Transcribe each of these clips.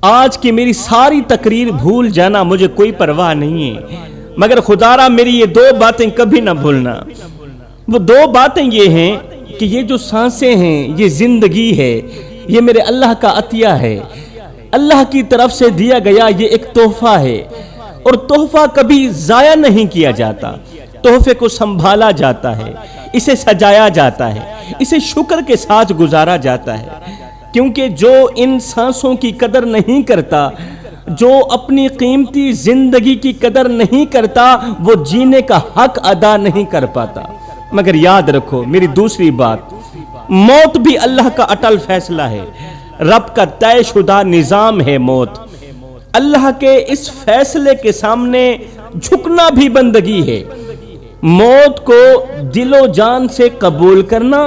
آج کی میری ساری تقریر بھول جانا مجھے کوئی پرواہ نہیں ہے، مگر خدارا میری یہ 2 باتیں کبھی نہ بھولنا۔ وہ 2 باتیں یہ ہیں کہ یہ جو سانسیں ہیں، یہ زندگی ہے، یہ میرے اللہ کا عطیہ ہے، اللہ کی طرف سے دیا گیا یہ ایک تحفہ ہے، اور تحفہ کبھی ضائع نہیں کیا جاتا، تحفے کو سنبھالا جاتا ہے، اسے سجایا جاتا ہے، اسے شکر کے ساتھ گزارا جاتا ہے، کیونکہ جو ان سانسوں کی قدر نہیں کرتا، جو اپنی قیمتی زندگی کی قدر نہیں کرتا، وہ جینے کا حق ادا نہیں کر پاتا۔ مگر یاد رکھو میری دوسری بات، موت بھی اللہ کا اٹل فیصلہ ہے، رب کا طے شدہ نظام ہے موت۔ اللہ کے اس فیصلے کے سامنے جھکنا بھی بندگی ہے، موت کو دل و جان سے قبول کرنا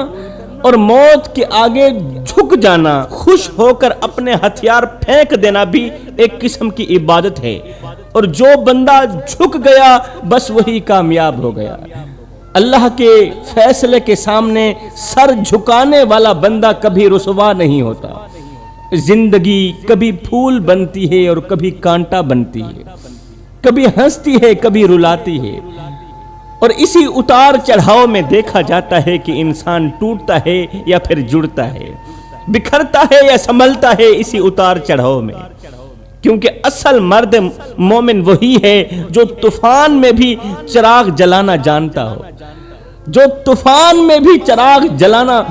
اور موت کے آگے جھک جانا، خوش ہو کر اپنے ہتھیار پھینک دینا بھی ایک قسم کی عبادت ہے، اور جو بندہ جھک گیا بس وہی کامیاب ہو گیا۔ اللہ کے فیصلے کے سامنے سر جھکانے والا بندہ کبھی رسوا نہیں ہوتا۔ زندگی کبھی پھول بنتی ہے اور کبھی کانٹا بنتی ہے، کبھی ہنستی ہے کبھی رلاتی ہے، اور اسی اتار چڑھاؤ میں دیکھا جاتا ہے کہ انسان ٹوٹتا ہے یا پھر جڑتا ہے، بکھرتا ہے یا سنبھلتا ہے اسی اتار چڑھاؤ میں، کیونکہ اصل مرد مومن وہی ہے جو طوفان میں بھی چراغ جلانا جانتا ہو، جو طوفان میں بھی چراغ جلانا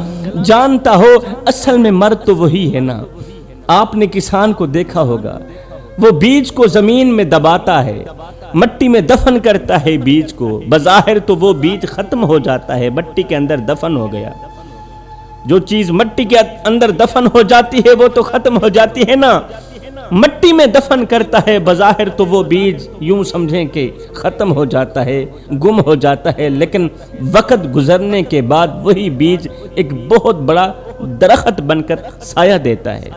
جانتا ہو۔ اصل میں مرد تو وہی ہے نا۔ آپ نے کسان کو دیکھا ہوگا، وہ بیج کو زمین میں دباتا ہے، مٹی میں دفن کرتا ہے بیج کو، بظاہر تو وہ بیج ختم ہو جاتا ہے، مٹی کے اندر دفن ہو گیا۔ جو چیز مٹی کے اندر دفن ہو جاتی ہے وہ تو ختم ہو جاتی ہے نا، مٹی میں دفن کرتا ہے، بظاہر تو وہ بیج یوں سمجھیں کہ ختم ہو جاتا ہے، گم ہو جاتا ہے، لیکن وقت گزرنے کے بعد وہی بیج ایک بہت بڑا درخت بن کر سایہ دیتا ہے،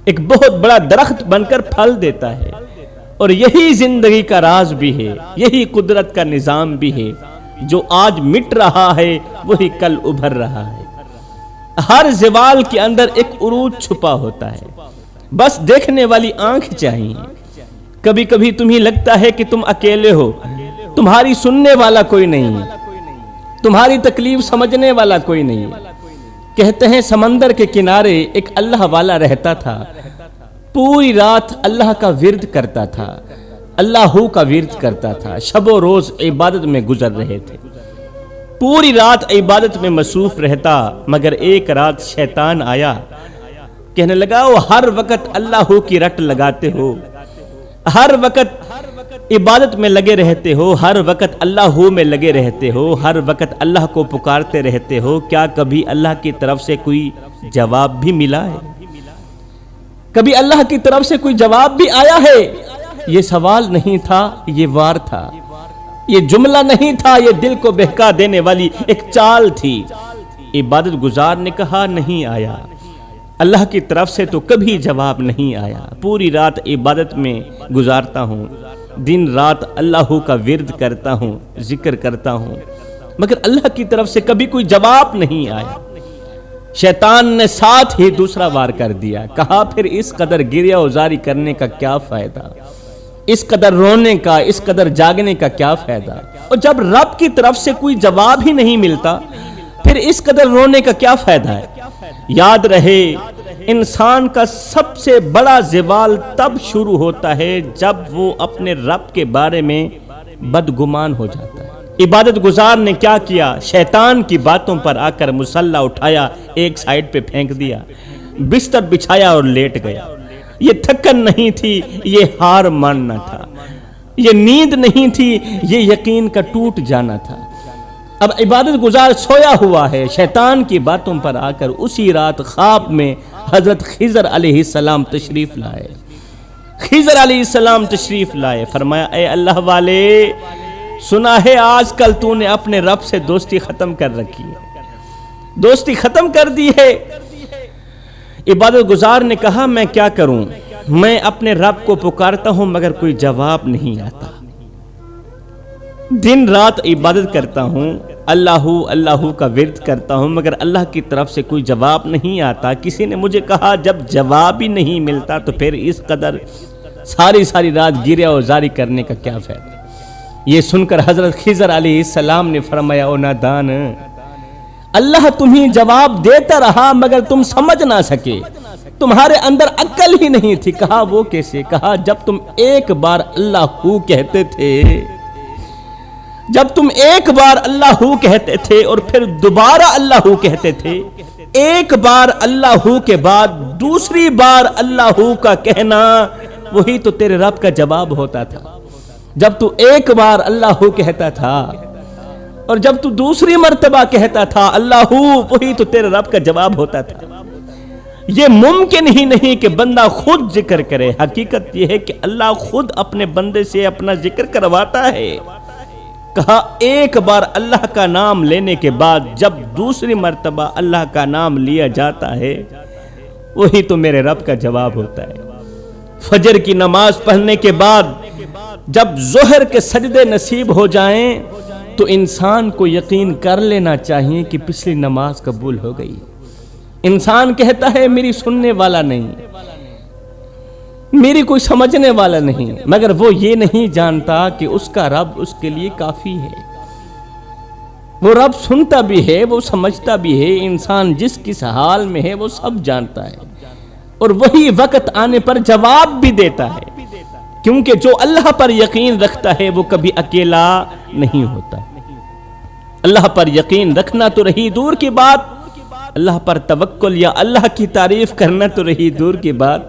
ایک بہت بڑا درخت بن کر پھل دیتا ہے۔ اور یہی زندگی کا راز بھی ہے، یہی قدرت کا نظام بھی ہے، جو آج مٹ رہا ہے وہی کل ابھر رہا ہے۔ ہر زوال کے اندر ایک عروج چھپا ہوتا ہے، بس دیکھنے والی آنکھ چاہیے۔ کبھی کبھی تمہیں لگتا ہے کہ تم اکیلے ہو، تمہاری سننے والا کوئی نہیں ہے، تمہاری تکلیف سمجھنے والا کوئی نہیں ہے۔ کہتے ہیں سمندر کے کنارے ایک اللہ والا رہتا تھا، پوری رات اللہ کا ورد کرتا تھا، اللہ کا ورد کرتا تھا، شب و روز عبادت میں گزر رہے تھے، پوری رات عبادت میں مصروف رہتا، مگر ایک رات شیطان آیا، کہنے لگا وہ ہر وقت اللہ کی رٹ لگاتے ہو، ہر وقت عبادت میں لگے رہتے ہو، ہر وقت اللہ میں لگے رہتے ہو، ہر وقت اللہ کو پکارتے رہتے ہو، کیا کبھی اللہ کی طرف سے کوئی جواب بھی ملا ہے؟ کبھی اللہ کی طرف سے کوئی جواب بھی آیا ہے؟ یہ سوال نہیں تھا، یہ وار تھا، یہ جملہ نہیں تھا، یہ دل کو بہکا دینے والی ایک چال تھی۔ عبادت گزار نے کہا نہیں آیا، اللہ کی طرف سے تو کبھی جواب نہیں آیا، پوری رات عبادت میں گزارتا ہوں، دن رات اللہ کا ورد کرتا ہوں، ذکر کرتا ہوں، مگر اللہ کی طرف سے کبھی کوئی جواب نہیں آیا۔ شیطان نے ساتھ ہی دوسرا وار کر دیا، کہا پھر اس قدر گریہ وزاری کرنے کا کیا فائدہ، اس قدر رونے کا، اس قدر جاگنے کا کیا فائدہ؟ اور جب رب کی طرف سے کوئی جواب ہی نہیں ملتا پھر اس قدر رونے کا کیا فائدہ ہے؟ یاد رہے انسان کا سب سے بڑا زوال تب شروع ہوتا ہے جب وہ اپنے رب کے بارے میں بدگمان ہو جاتا ہے۔ عبادت گزار نے کیا کیا؟ شیطان کی باتوں پر آ کر مسلح اٹھایا، ایک سائیڈ پہ پھینک دیا، بستر بچھایا اور لیٹ گیا۔ یہ تھکن نہیں تھی، یہ ہار ماننا تھا، یہ نیند نہیں تھی، یہ یقین کا ٹوٹ جانا تھا۔ اب عبادت گزار سویا ہوا ہے، شیطان کی باتوں پر آ کر اسی رات خواب میں حضرت خضر علیہ السلام تشریف لائے، خضر علیہ السلام تشریف لائے، فرمایا اے اللہ والے، سنا ہے آج کل تو نے اپنے رب سے دوستی ختم کر رکھی ہے، دوستی ختم کر دی ہے۔ عبادت گزار نے کہا میں کیا کروں، میں اپنے رب کو پکارتا ہوں مگر کوئی جواب نہیں آتا، دن رات عبادت کرتا ہوں، اللہ اللہ کا ورد کرتا ہوں مگر اللہ کی طرف سے کوئی جواب نہیں آتا. کسی نے مجھے کہا جب جواب ہی نہیں ملتا تو پھر اس قدر ساری رات گرے اور جاری کرنے کا کیا فائدہ. یہ سن کر حضرت خضر علیہ السلام نے فرمایا او نادان، اللہ تمہیں جواب دیتا رہا مگر تم سمجھ نہ سکے، تمہارے اندر عقل ہی نہیں تھی. کہا وہ کیسے؟ کہا جب تم ایک بار اللہ ہو کہتے تھے، جب تم ایک بار اللہ ہو کہتے تھے اور پھر دوبارہ اللہ ہو کہتے تھے، ایک بار اللہ ہو کے بعد دوسری بار اللہ ہو کا کہنا وہی تو تیرے رب کا جواب ہوتا تھا. جب تو ایک بار اللہ ہو کہتا تھا اور جب تو دوسری مرتبہ کہتا تھا اللہ ہو، وہی تو تیرے رب کا جواب ہوتا تھا. یہ ممکن ہی نہیں کہ بندہ خود ذکر کرے. حقیقت یہ ہے کہ اللہ خود اپنے بندے سے اپنا ذکر کرواتا ہے. کہا ایک بار اللہ کا نام لینے کے بعد جب دوسری مرتبہ اللہ کا نام لیا جاتا ہے وہی تو میرے رب کا جواب ہوتا ہے. فجر کی نماز پڑھنے کے بعد جب ظہر کے سجدے نصیب ہو جائیں تو انسان کو یقین کر لینا چاہیے کہ پچھلی نماز قبول ہو گئی. انسان کہتا ہے میری سننے والا نہیں، میری کوئی سمجھنے والا نہیں، مگر وہ یہ نہیں جانتا کہ اس کا رب اس کے لیے کافی ہے. وہ رب سنتا بھی ہے، وہ سمجھتا بھی ہے. انسان جس کس حال میں ہے وہ سب جانتا ہے اور وہی وقت آنے پر جواب بھی دیتا ہے، کیونکہ جو اللہ پر یقین رکھتا ہے وہ کبھی اکیلا نہیں ہوتا. اللہ پر یقین رکھنا تو رہی دور کی بات، اللہ پر توکل یا اللہ کی تعریف کرنا تو رہی دور کی بات.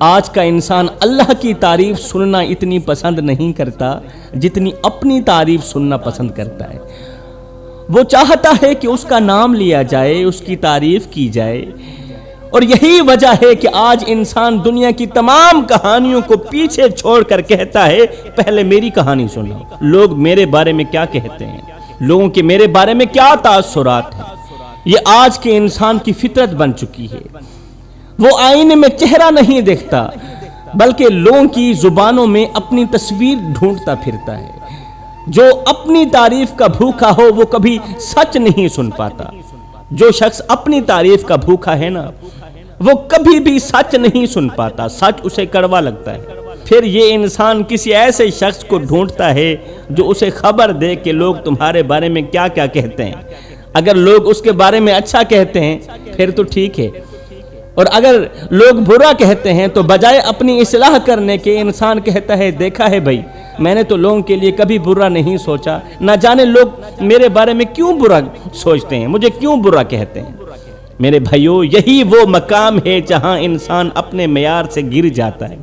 آج کا انسان اللہ کی تعریف سننا اتنی پسند نہیں کرتا جتنی اپنی تعریف سننا پسند کرتا ہے. وہ چاہتا ہے کہ اس کا نام لیا جائے، اس کی تعریف کی جائے. اور یہی وجہ ہے کہ آج انسان دنیا کی تمام کہانیوں کو پیچھے چھوڑ کر کہتا ہے پہلے میری کہانی سنو. لوگ میرے بارے میں کیا کہتے ہیں، لوگوں کے میرے بارے میں کیا تاثرات ہیں. یہ آج کے انسان کی فطرت بن چکی ہے. وہ آئینے میں چہرہ نہیں دیکھتا بلکہ لوگوں کی زبانوں میں اپنی تصویر ڈھونڈتا پھرتا ہے. جو اپنی تعریف کا بھوکا ہو وہ کبھی سچ نہیں سن پاتا. جو شخص اپنی تعریف کا بھوکا ہے نا وہ کبھی بھی سچ نہیں سن پاتا. سچ اسے کڑوا لگتا ہے. پھر یہ انسان کسی ایسے شخص کو ڈھونڈتا ہے جو اسے خبر دے کہ لوگ تمہارے بارے میں کیا کیا کہتے ہیں. اگر لوگ اس کے بارے میں اچھا کہتے ہیں پھر تو ٹھیک ہے، اور اگر لوگ برا کہتے ہیں تو بجائے اپنی اصلاح کرنے کے انسان کہتا ہے دیکھا ہے بھائی میں نے تو لوگوں کے لیے کبھی برا نہیں سوچا، نہ جانے لوگ میرے بارے میں کیوں برا سوچتے ہیں، مجھے کیوں برا کہتے ہیں. میرے بھائیو یہی وہ مقام ہے جہاں انسان اپنے معیار سے گر جاتا ہے.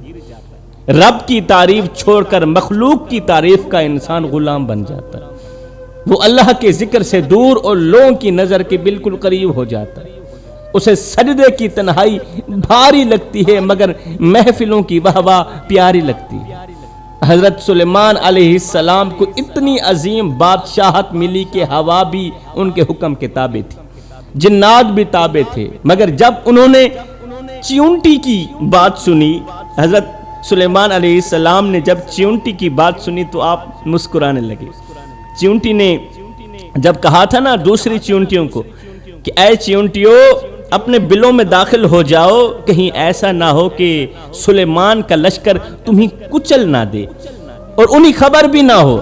رب کی تعریف چھوڑ کر مخلوق کی تعریف کا انسان غلام بن جاتا ہے. وہ اللہ کے ذکر سے دور اور لوگوں کی نظر کے بالکل قریب ہو جاتا ہے. اسے سجدے کی تنہائی بھاری لگتی ہے مگر محفلوں کی واہ پیاری لگتی ہے. حضرت سلیمان علیہ السلام کو اتنی عظیم بادشاہت ملی کہ ہوا بھی ان کے حکم کے تابع تھی، جنات بھی تابع تھے. مگر جب انہوں نے چیونٹی کی بات سنی، حضرت سلیمان علیہ السلام نے جب چیونٹی کی بات سنی تو آپ مسکرانے لگے. چیونٹی نے جب کہا تھا نا دوسری چیونٹیوں کو کہ اے چیونٹیوں اپنے بلوں میں داخل ہو جاؤ، کہیں ایسا نہ ہو کہ سلیمان کا لشکر تمہیں کچل نہ دے اور انہیں خبر بھی نہ ہو.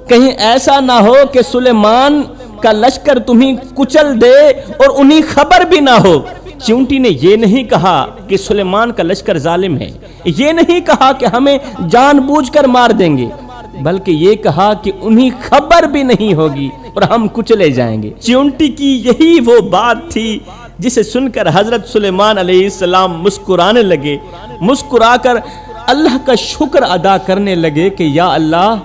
کہیں ایسا نہ ہو کہ سلیمان کا لشکر تمہیں کچل دے اور انہیں خبر بھی نہ ہو. چیونٹی نے یہ نہیں کہا کہ سلیمان کا لشکر ظالم ہے، یہ نہیں کہا کہ ہمیں جان بوجھ کر مار دیں گے، بلکہ یہ کہا کہ انہیں خبر بھی نہیں ہوگی اور ہم کچلے جائیں گے. چیونٹی کی یہی وہ بات تھی جسے سن کر حضرت سلیمان علیہ السلام مسکرانے لگے. مسکرا کر اللہ کا شکر ادا کرنے لگے کہ یا اللہ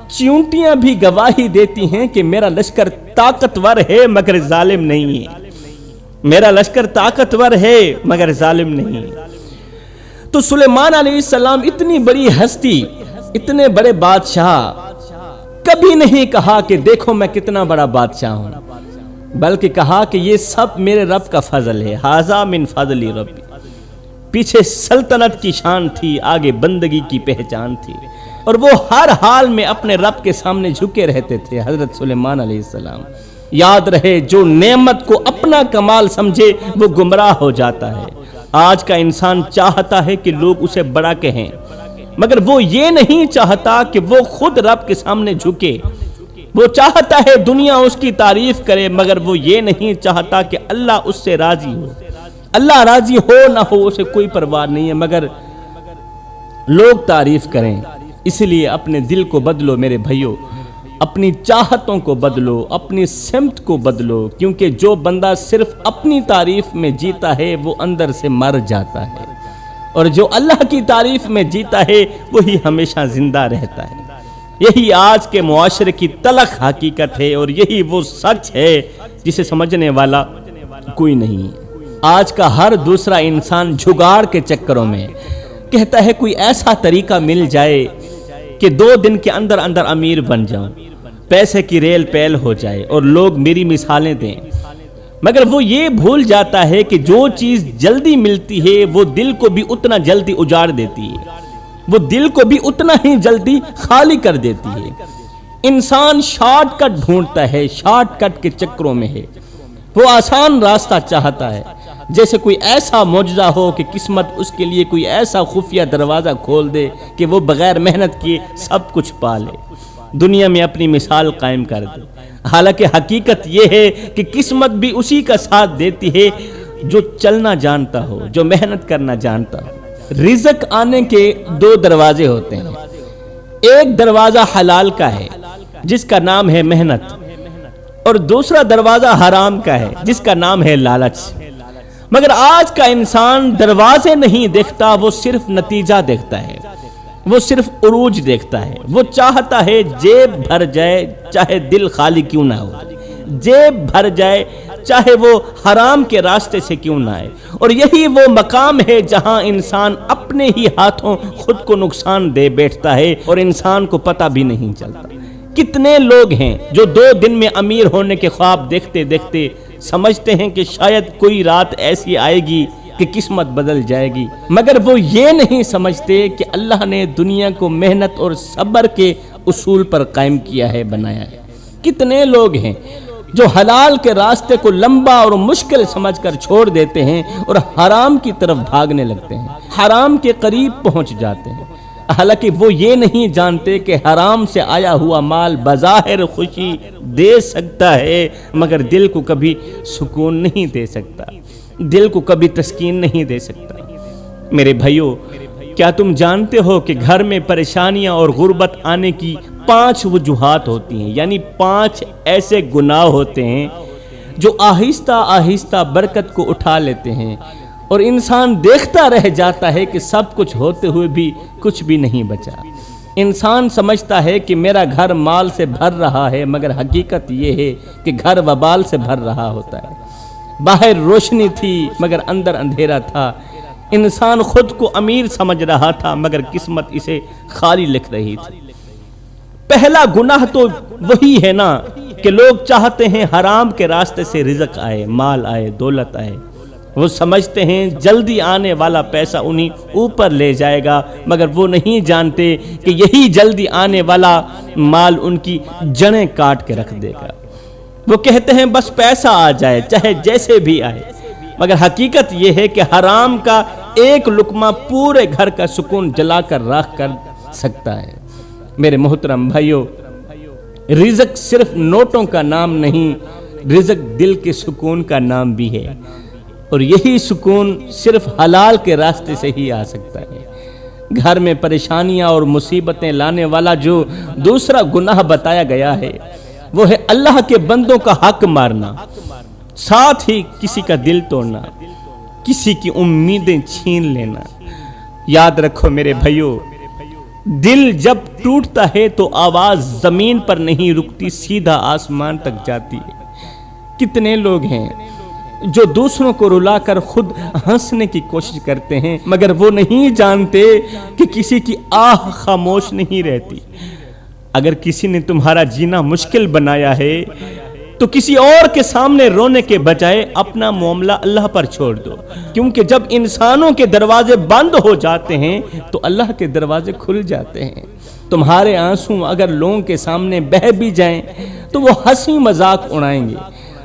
چیونٹیاں بھی گواہی دیتی ہیں کہ میرا لشکر طاقتور ہے مگر ظالم نہیں ہے. میرا لشکر طاقتور ہے مگر ظالم نہیں. تو سلیمان علیہ السلام اتنی بڑی ہستی، اتنے بڑے بادشاہ، کبھی نہیں کہا کہ دیکھو میں کتنا بڑا بادشاہ ہوں، بلکہ کہا کہ یہ سب میرے رب کا فضل ہے. ھذا من فضل ربی. پیچھے سلطنت کی شان تھی، آگے بندگی کی پہچان تھی. اور وہ ہر حال میں اپنے رب کے سامنے جھکے رہتے تھے۔ حضرت سلیمان علیہ السلام، یاد رہے جو نعمت کو اپنا کمال سمجھے وہ گمراہ ہو جاتا ہے۔ آج کا انسان چاہتا ہے کہ لوگ اسے بڑا کہیں، مگر وہ یہ نہیں چاہتا کہ وہ خود رب کے سامنے جھکے۔ وہ چاہتا ہے دنیا اس کی تعریف کرے، مگر وہ یہ نہیں چاہتا کہ اللہ اس سے راضی ہو۔ اللہ راضی ہو نہ ہو اسے کوئی پرواہ نہیں ہے، مگر لوگ تعریف کریں۔ اس لیے اپنے دل کو بدلو میرے بھائیو، اپنی چاہتوں کو بدلو، اپنی سمت کو بدلو، کیونکہ جو بندہ صرف اپنی تعریف میں جیتا ہے وہ اندر سے مر جاتا ہے، اور جو اللہ کی تعریف میں جیتا ہے وہی ہمیشہ زندہ رہتا ہے۔ یہی آج کے معاشرے کی تلخ حقیقت ہے، اور یہی وہ سچ ہے جسے سمجھنے والا کوئی نہیں ہے۔ آج کا ہر دوسرا انسان جھگاڑ کے چکروں میں کہتا ہے کوئی ایسا طریقہ مل جائے کہ 2 دن کے اندر اندر امیر بن جاؤں، پیسے کی ریل پیل ہو جائے اور لوگ میری مثالیں دیں، مگر وہ یہ بھول جاتا ہے کہ جو چیز جلدی ملتی ہے وہ دل کو بھی اتنا جلدی اجاڑ دیتی ہے، وہ دل کو بھی اتنا ہی جلدی خالی کر دیتی ہے۔ انسان شارٹ کٹ ڈھونڈتا ہے، شارٹ کٹ کے چکروں میں ہے، وہ آسان راستہ چاہتا ہے، جیسے کوئی ایسا معجزہ ہو کہ قسمت اس کے لیے کوئی ایسا خفیہ دروازہ کھول دے کہ وہ بغیر محنت کیے سب کچھ پا لے، دنیا میں اپنی مثال قائم کر دے۔ حالانکہ حقیقت یہ ہے کہ قسمت بھی اسی کا ساتھ دیتی ہے جو چلنا جانتا ہو، جو محنت کرنا جانتا ہو۔ رزق آنے کے 2 دروازے ہوتے ہیں، ایک دروازہ حلال کا ہے جس کا نام ہے محنت، اور دوسرا دروازہ حرام کا ہے جس کا نام ہے لالچ۔ مگر آج کا انسان دروازے نہیں دیکھتا، وہ صرف نتیجہ دیکھتا ہے، وہ صرف عروج دیکھتا ہے۔ وہ چاہتا ہے جیب بھر جائے چاہے دل خالی کیوں نہ ہو، جیب بھر جائے چاہے وہ حرام کے راستے سے کیوں نہ آئے، اور یہی وہ مقام ہے جہاں انسان اپنے ہی ہاتھوں خود کو نقصان دے بیٹھتا ہے اور انسان کو پتہ بھی نہیں چلتا۔ کتنے لوگ ہیں جو 2 دن میں امیر ہونے کے خواب دیکھتے دیکھتے سمجھتے ہیں کہ شاید کوئی رات ایسی آئے گی کہ قسمت بدل جائے گی، مگر وہ یہ نہیں سمجھتے کہ اللہ نے دنیا کو محنت اور صبر کے اصول پر قائم کیا ہے، بنایا ہے۔ کتنے لوگ ہیں جو حلال کے راستے کو لمبا اور مشکل سمجھ کر چھوڑ دیتے ہیں اور حرام کی طرف بھاگنے لگتے ہیں، حرام کے قریب پہنچ جاتے ہیں، حالانکہ وہ یہ نہیں جانتے کہ حرام سے آیا ہوا مال بظاہر خوشی دے سکتا ہے، مگر دل کو کبھی سکون نہیں دے سکتا، دل کو کبھی تسکین نہیں دے سکتا۔ میرے بھائیو، کیا تم جانتے ہو کہ گھر میں پریشانیاں اور غربت آنے کی 5 وجوہات ہوتی ہیں، یعنی 5 ایسے گناہ ہوتے ہیں جو آہستہ آہستہ برکت کو اٹھا لیتے ہیں، اور انسان دیکھتا رہ جاتا ہے کہ سب کچھ ہوتے ہوئے بھی کچھ بھی نہیں بچا۔ انسان سمجھتا ہے کہ میرا گھر مال سے بھر رہا ہے، مگر حقیقت یہ ہے کہ گھر وبال سے بھر رہا ہوتا ہے۔ باہر روشنی تھی مگر اندر اندھیرا تھا۔ انسان خود کو امیر سمجھ رہا تھا مگر قسمت اسے خالی لکھ رہی تھی۔ پہلا گناہ تو وہی ہے نا کہ لوگ چاہتے ہیں حرام کے راستے سے رزق آئے، مال آئے، دولت آئے۔ وہ سمجھتے ہیں جلدی آنے والا پیسہ انہیں اوپر لے جائے گا، مگر وہ نہیں جانتے کہ یہی جلدی آنے والا مال ان کی جڑیں کاٹ کے رکھ دے گا۔ وہ کہتے ہیں بس پیسہ آ جائے چاہے جیسے بھی آئے، مگر حقیقت یہ ہے کہ حرام کا ایک لقمہ پورے گھر کا سکون جلا کر راکھ کر سکتا ہے۔ میرے محترم بھائیو، رزق صرف نوٹوں کا نام نہیں، رزق دل کے سکون کا نام بھی ہے، اور یہی سکون صرف حلال کے راستے سے ہی آ سکتا ہے۔ گھر میں پریشانیاں اور مصیبتیں لانے والا جو دوسرا گناہ بتایا گیا ہے وہ ہے اللہ کے بندوں کا حق مارنا، ساتھ ہی کسی کا دل توڑنا، کسی کی امیدیں چھین لینا۔ یاد رکھو میرے بھائیو، دل جب ٹوٹتا ہے تو آواز زمین پر نہیں رکتی، سیدھا آسمان تک جاتی ہے۔ کتنے لوگ ہیں جو دوسروں کو رلا کر خود ہنسنے کی کوشش کرتے ہیں، مگر وہ نہیں جانتے کہ کسی کی آہ خاموش نہیں رہتی۔ اگر کسی نے تمہارا جینا مشکل بنایا ہے تو کسی اور کے سامنے رونے کے بجائے اپنا معاملہ اللہ پر چھوڑ دو، کیونکہ جب انسانوں کے دروازے بند ہو جاتے ہیں تو اللہ کے دروازے کھل جاتے ہیں۔ تمہارے آنسو اگر لوگوں کے سامنے بہہ بھی جائیں تو وہ ہنسی مذاق اڑائیں گے،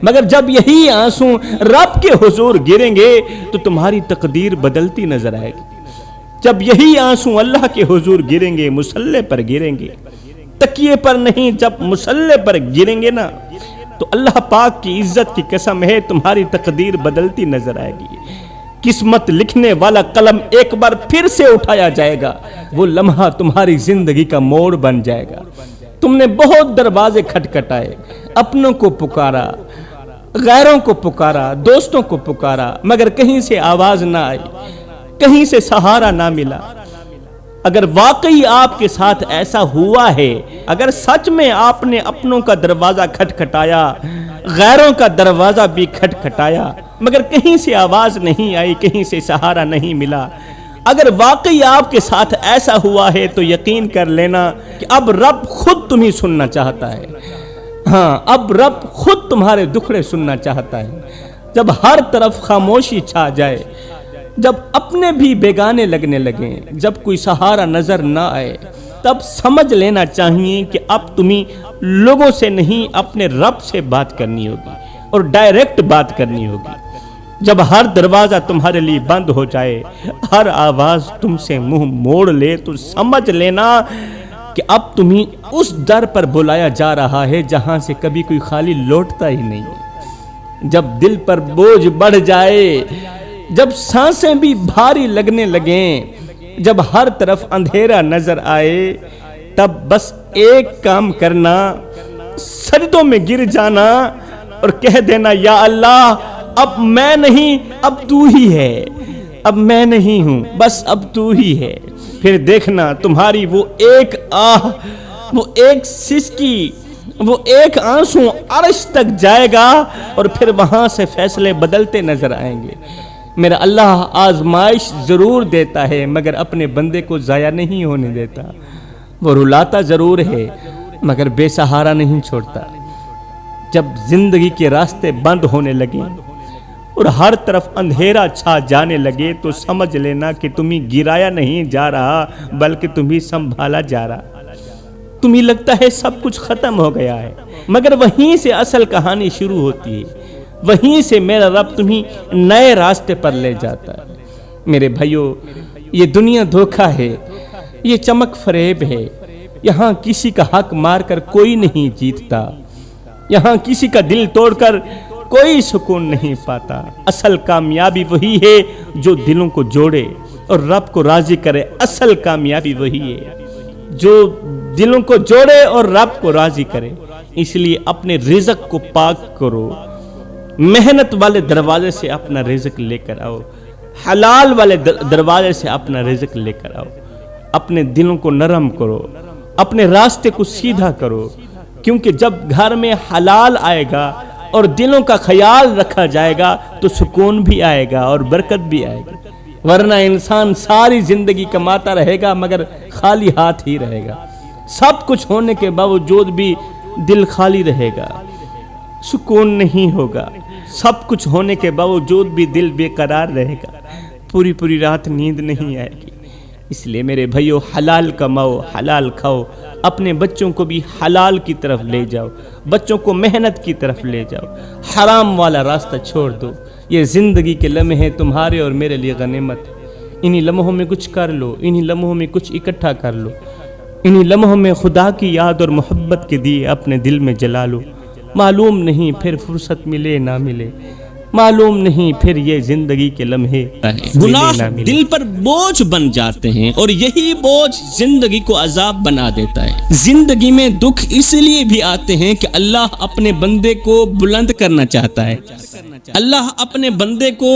مگر جب یہی آنسو رب کے حضور گریں گے تو تمہاری تقدیر بدلتی نظر آئے گی۔ جب یہی آنسو اللہ کے حضور گریں گے، مصلی پر گریں گے، تکیے پر نہیں، جب مصلی پر گریں گے نا تو اللہ پاک کی عزت کی قسم ہے تمہاری تقدیر بدلتی نظر آئے گی۔ قسمت لکھنے والا قلم ایک بار پھر سے اٹھایا جائے گا، وہ لمحہ تمہاری زندگی کا موڑ بن جائے گا۔ تم نے بہت دروازے کھٹکھٹائے، اپنوں کو پکارا، غیروں کو پکارا، دوستوں کو پکارا، مگر کہیں سے آواز نہ آئی، کہیں سے سہارا نہ ملا۔ اگر واقعی آپ کے ساتھ ایسا ہوا ہے، اگر سچ میں آپ نے اپنوں کا دروازہ کھٹکھٹایا، غیروں کا دروازہ بھی کھٹکھٹایا، مگر کہیں سے آواز نہیں آئی، کہیں سے سہارا نہیں ملا، اگر واقعی آپ کے ساتھ ایسا ہوا ہے تو یقین کر لینا کہ اب رب خود تمہیں سننا چاہتا ہے۔ ہاں، اب رب خود تمہارے دکھڑے سننا چاہتا ہے۔ جب ہر طرف خاموشی چھا جائے، جب اپنے بھی بیگانے لگنے لگیں، جب کوئی سہارا نظر نہ آئے، تب سمجھ لینا چاہیے کہ اب تمہیں لوگوں سے نہیں اپنے رب سے بات کرنی ہوگی اور ڈائریکٹ بات کرنی ہوگی۔ جب ہر دروازہ تمہارے لیے بند ہو جائے، ہر آواز تم سے منہ موڑ لے، تو سمجھ لینا کہ اب تمہیں اس در پر بلایا جا رہا ہے جہاں سے کبھی کوئی خالی لوٹتا ہی نہیں۔ جب دل پر بوجھ بڑھ جائے، جب سانسیں بھی بھاری لگنے لگیں، جب ہر طرف اندھیرا نظر آئے، تب بس ایک کام کرنا، سجدوں میں گر جانا اور کہہ دینا، یا اللہ اب میں نہیں، اب تو ہی ہے، اب میں نہیں ہوں، بس اب تو ہی ہے۔ پھر دیکھنا تمہاری وہ ایک آہ، وہ ایک سسکی، وہ ایک آنسو عرش تک جائے گا اور پھر وہاں سے فیصلے بدلتے نظر آئیں گے۔ میرا اللہ آزمائش ضرور دیتا ہے مگر اپنے بندے کو ضائع نہیں ہونے دیتا۔ وہ رلاتا ضرور ہے مگر بے سہارا نہیں چھوڑتا۔ جب زندگی کے راستے بند ہونے لگیں اور ہر طرف اندھیرا چھا جانے لگے تو سمجھ لینا کہ تمہیں گرایا نہیں جا رہا بلکہ تمہیں سنبھالا جا رہا۔ تمہیں لگتا ہے سب کچھ ختم ہو گیا ہے، مگر وہیں سے اصل کہانی شروع ہوتی ہے، وہیں سے میرا رب تمہیں نئے راستے پر لے جاتا ہے۔ میرے بھائیو، یہ دنیا دھوکہ ہے، یہ چمک فریب ہے، یہاں کسی کا حق مار کر کوئی نہیں جیتتا، یہاں کسی کا دل توڑ کر کوئی سکون نہیں پاتا۔ اصل کامیابی وہی ہے جو دلوں کو جوڑے اور رب کو راضی کرے۔ اصل کامیابی وہی ہے جو دلوں کو جوڑے اور رب کو راضی کرے۔ اس لیے اپنے رزق کو پاک کرو، محنت والے دروازے سے اپنا رزق لے کر آؤ، حلال والے دروازے سے اپنا رزق لے کر آؤ۔ اپنے دلوں کو نرم کرو، اپنے راستے کو سیدھا کرو، کیونکہ جب گھر میں حلال آئے گا اور دلوں کا خیال رکھا جائے گا تو سکون بھی آئے گا اور برکت بھی آئے گی، ورنہ انسان ساری زندگی کماتا رہے گا مگر خالی ہاتھ ہی رہے گا۔ سب کچھ ہونے کے باوجود بھی دل خالی رہے گا، سکون نہیں ہوگا۔ سب کچھ ہونے کے باوجود بھی دل بے قرار رہے گا، پوری رات نیند نہیں آئے گی۔ اس لیے میرے بھائیو، حلال کماؤ، حلال کھاؤ، اپنے بچوں کو بھی حلال کی طرف لے جاؤ، بچوں کو محنت کی طرف لے جاؤ، حرام والا راستہ چھوڑ دو۔ یہ زندگی کے لمحے تمہارے اور میرے لیے غنیمت ہے۔ انہی لمحوں میں کچھ کر لو، انہی لمحوں میں کچھ اکٹھا کر لو، انہی لمحوں میں خدا کی یاد اور محبت کے دیے اپنے دل میں جلا لو۔ معلوم نہیں پھر فرصت ملے نہ ملے، معلوم نہیں پھر یہ زندگی کے لمحے گناہ دل پر بوجھ بن جاتے ہیں اور یہی بوجھ زندگی کو عذاب بنا دیتا ہے۔ زندگی میں دکھ اس لیے بھی آتے ہیں کہ اللہ اپنے بندے کو بلند کرنا چاہتا ہے، اللہ اپنے بندے کو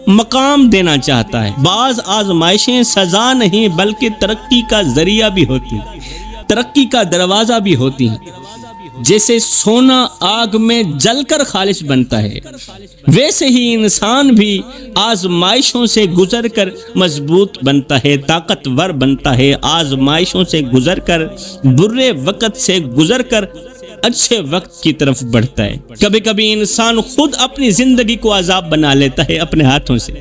مقام دینا چاہتا ہے۔ بعض آزمائشیں سزا نہیں بلکہ ترقی کا ذریعہ بھی ہوتی ہیں، ترقی کا دروازہ بھی ہوتی ہیں۔ جیسے سونا آگ میں جل کر خالص بنتا ہے، ویسے ہی انسان بھی آزمائشوں سے گزر کر مضبوط بنتا ہے، طاقتور بنتا ہے۔ آزمائشوں سے گزر کر، برے وقت سے گزر کر اچھے وقت کی طرف بڑھتا ہے۔ کبھی کبھی انسان خود اپنی زندگی کو عذاب بنا لیتا ہے اپنے ہاتھوں سے۔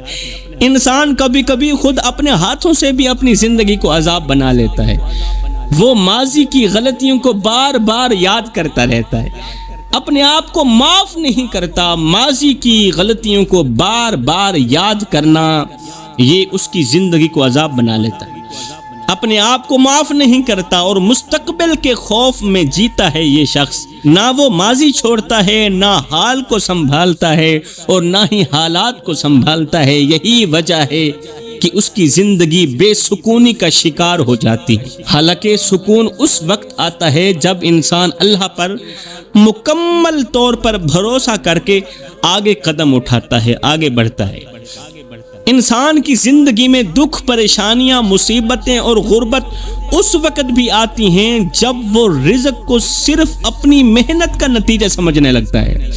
انسان کبھی کبھی خود اپنے ہاتھوں سے بھی اپنی زندگی کو عذاب بنا لیتا ہے۔ وہ ماضی کی غلطیوں کو بار بار یاد کرتا رہتا ہے، اپنے آپ کو معاف نہیں کرتا۔ ماضی کی غلطیوں کو بار بار یاد کرنا یہ اس کی زندگی کو عذاب بنا لیتا ہے۔ اپنے آپ کو معاف نہیں کرتا اور مستقبل کے خوف میں جیتا ہے یہ شخص۔ نہ وہ ماضی چھوڑتا ہے، نہ حال کو سنبھالتا ہے اور نہ ہی حالات کو سنبھالتا ہے۔ یہی وجہ ہے کہ اس کی زندگی بے سکونی کا شکار ہو جاتی ہے۔ حالانکہ سکون اس وقت آتا ہے جب انسان اللہ پر مکمل طور پر بھروسہ کر کے آگے قدم اٹھاتا ہے، آگے بڑھتا ہے۔ انسان کی زندگی میں دکھ، پریشانیاں، مصیبتیں اور غربت اس وقت بھی آتی ہیں جب وہ رزق کو صرف اپنی محنت کا نتیجہ سمجھنے لگتا ہے۔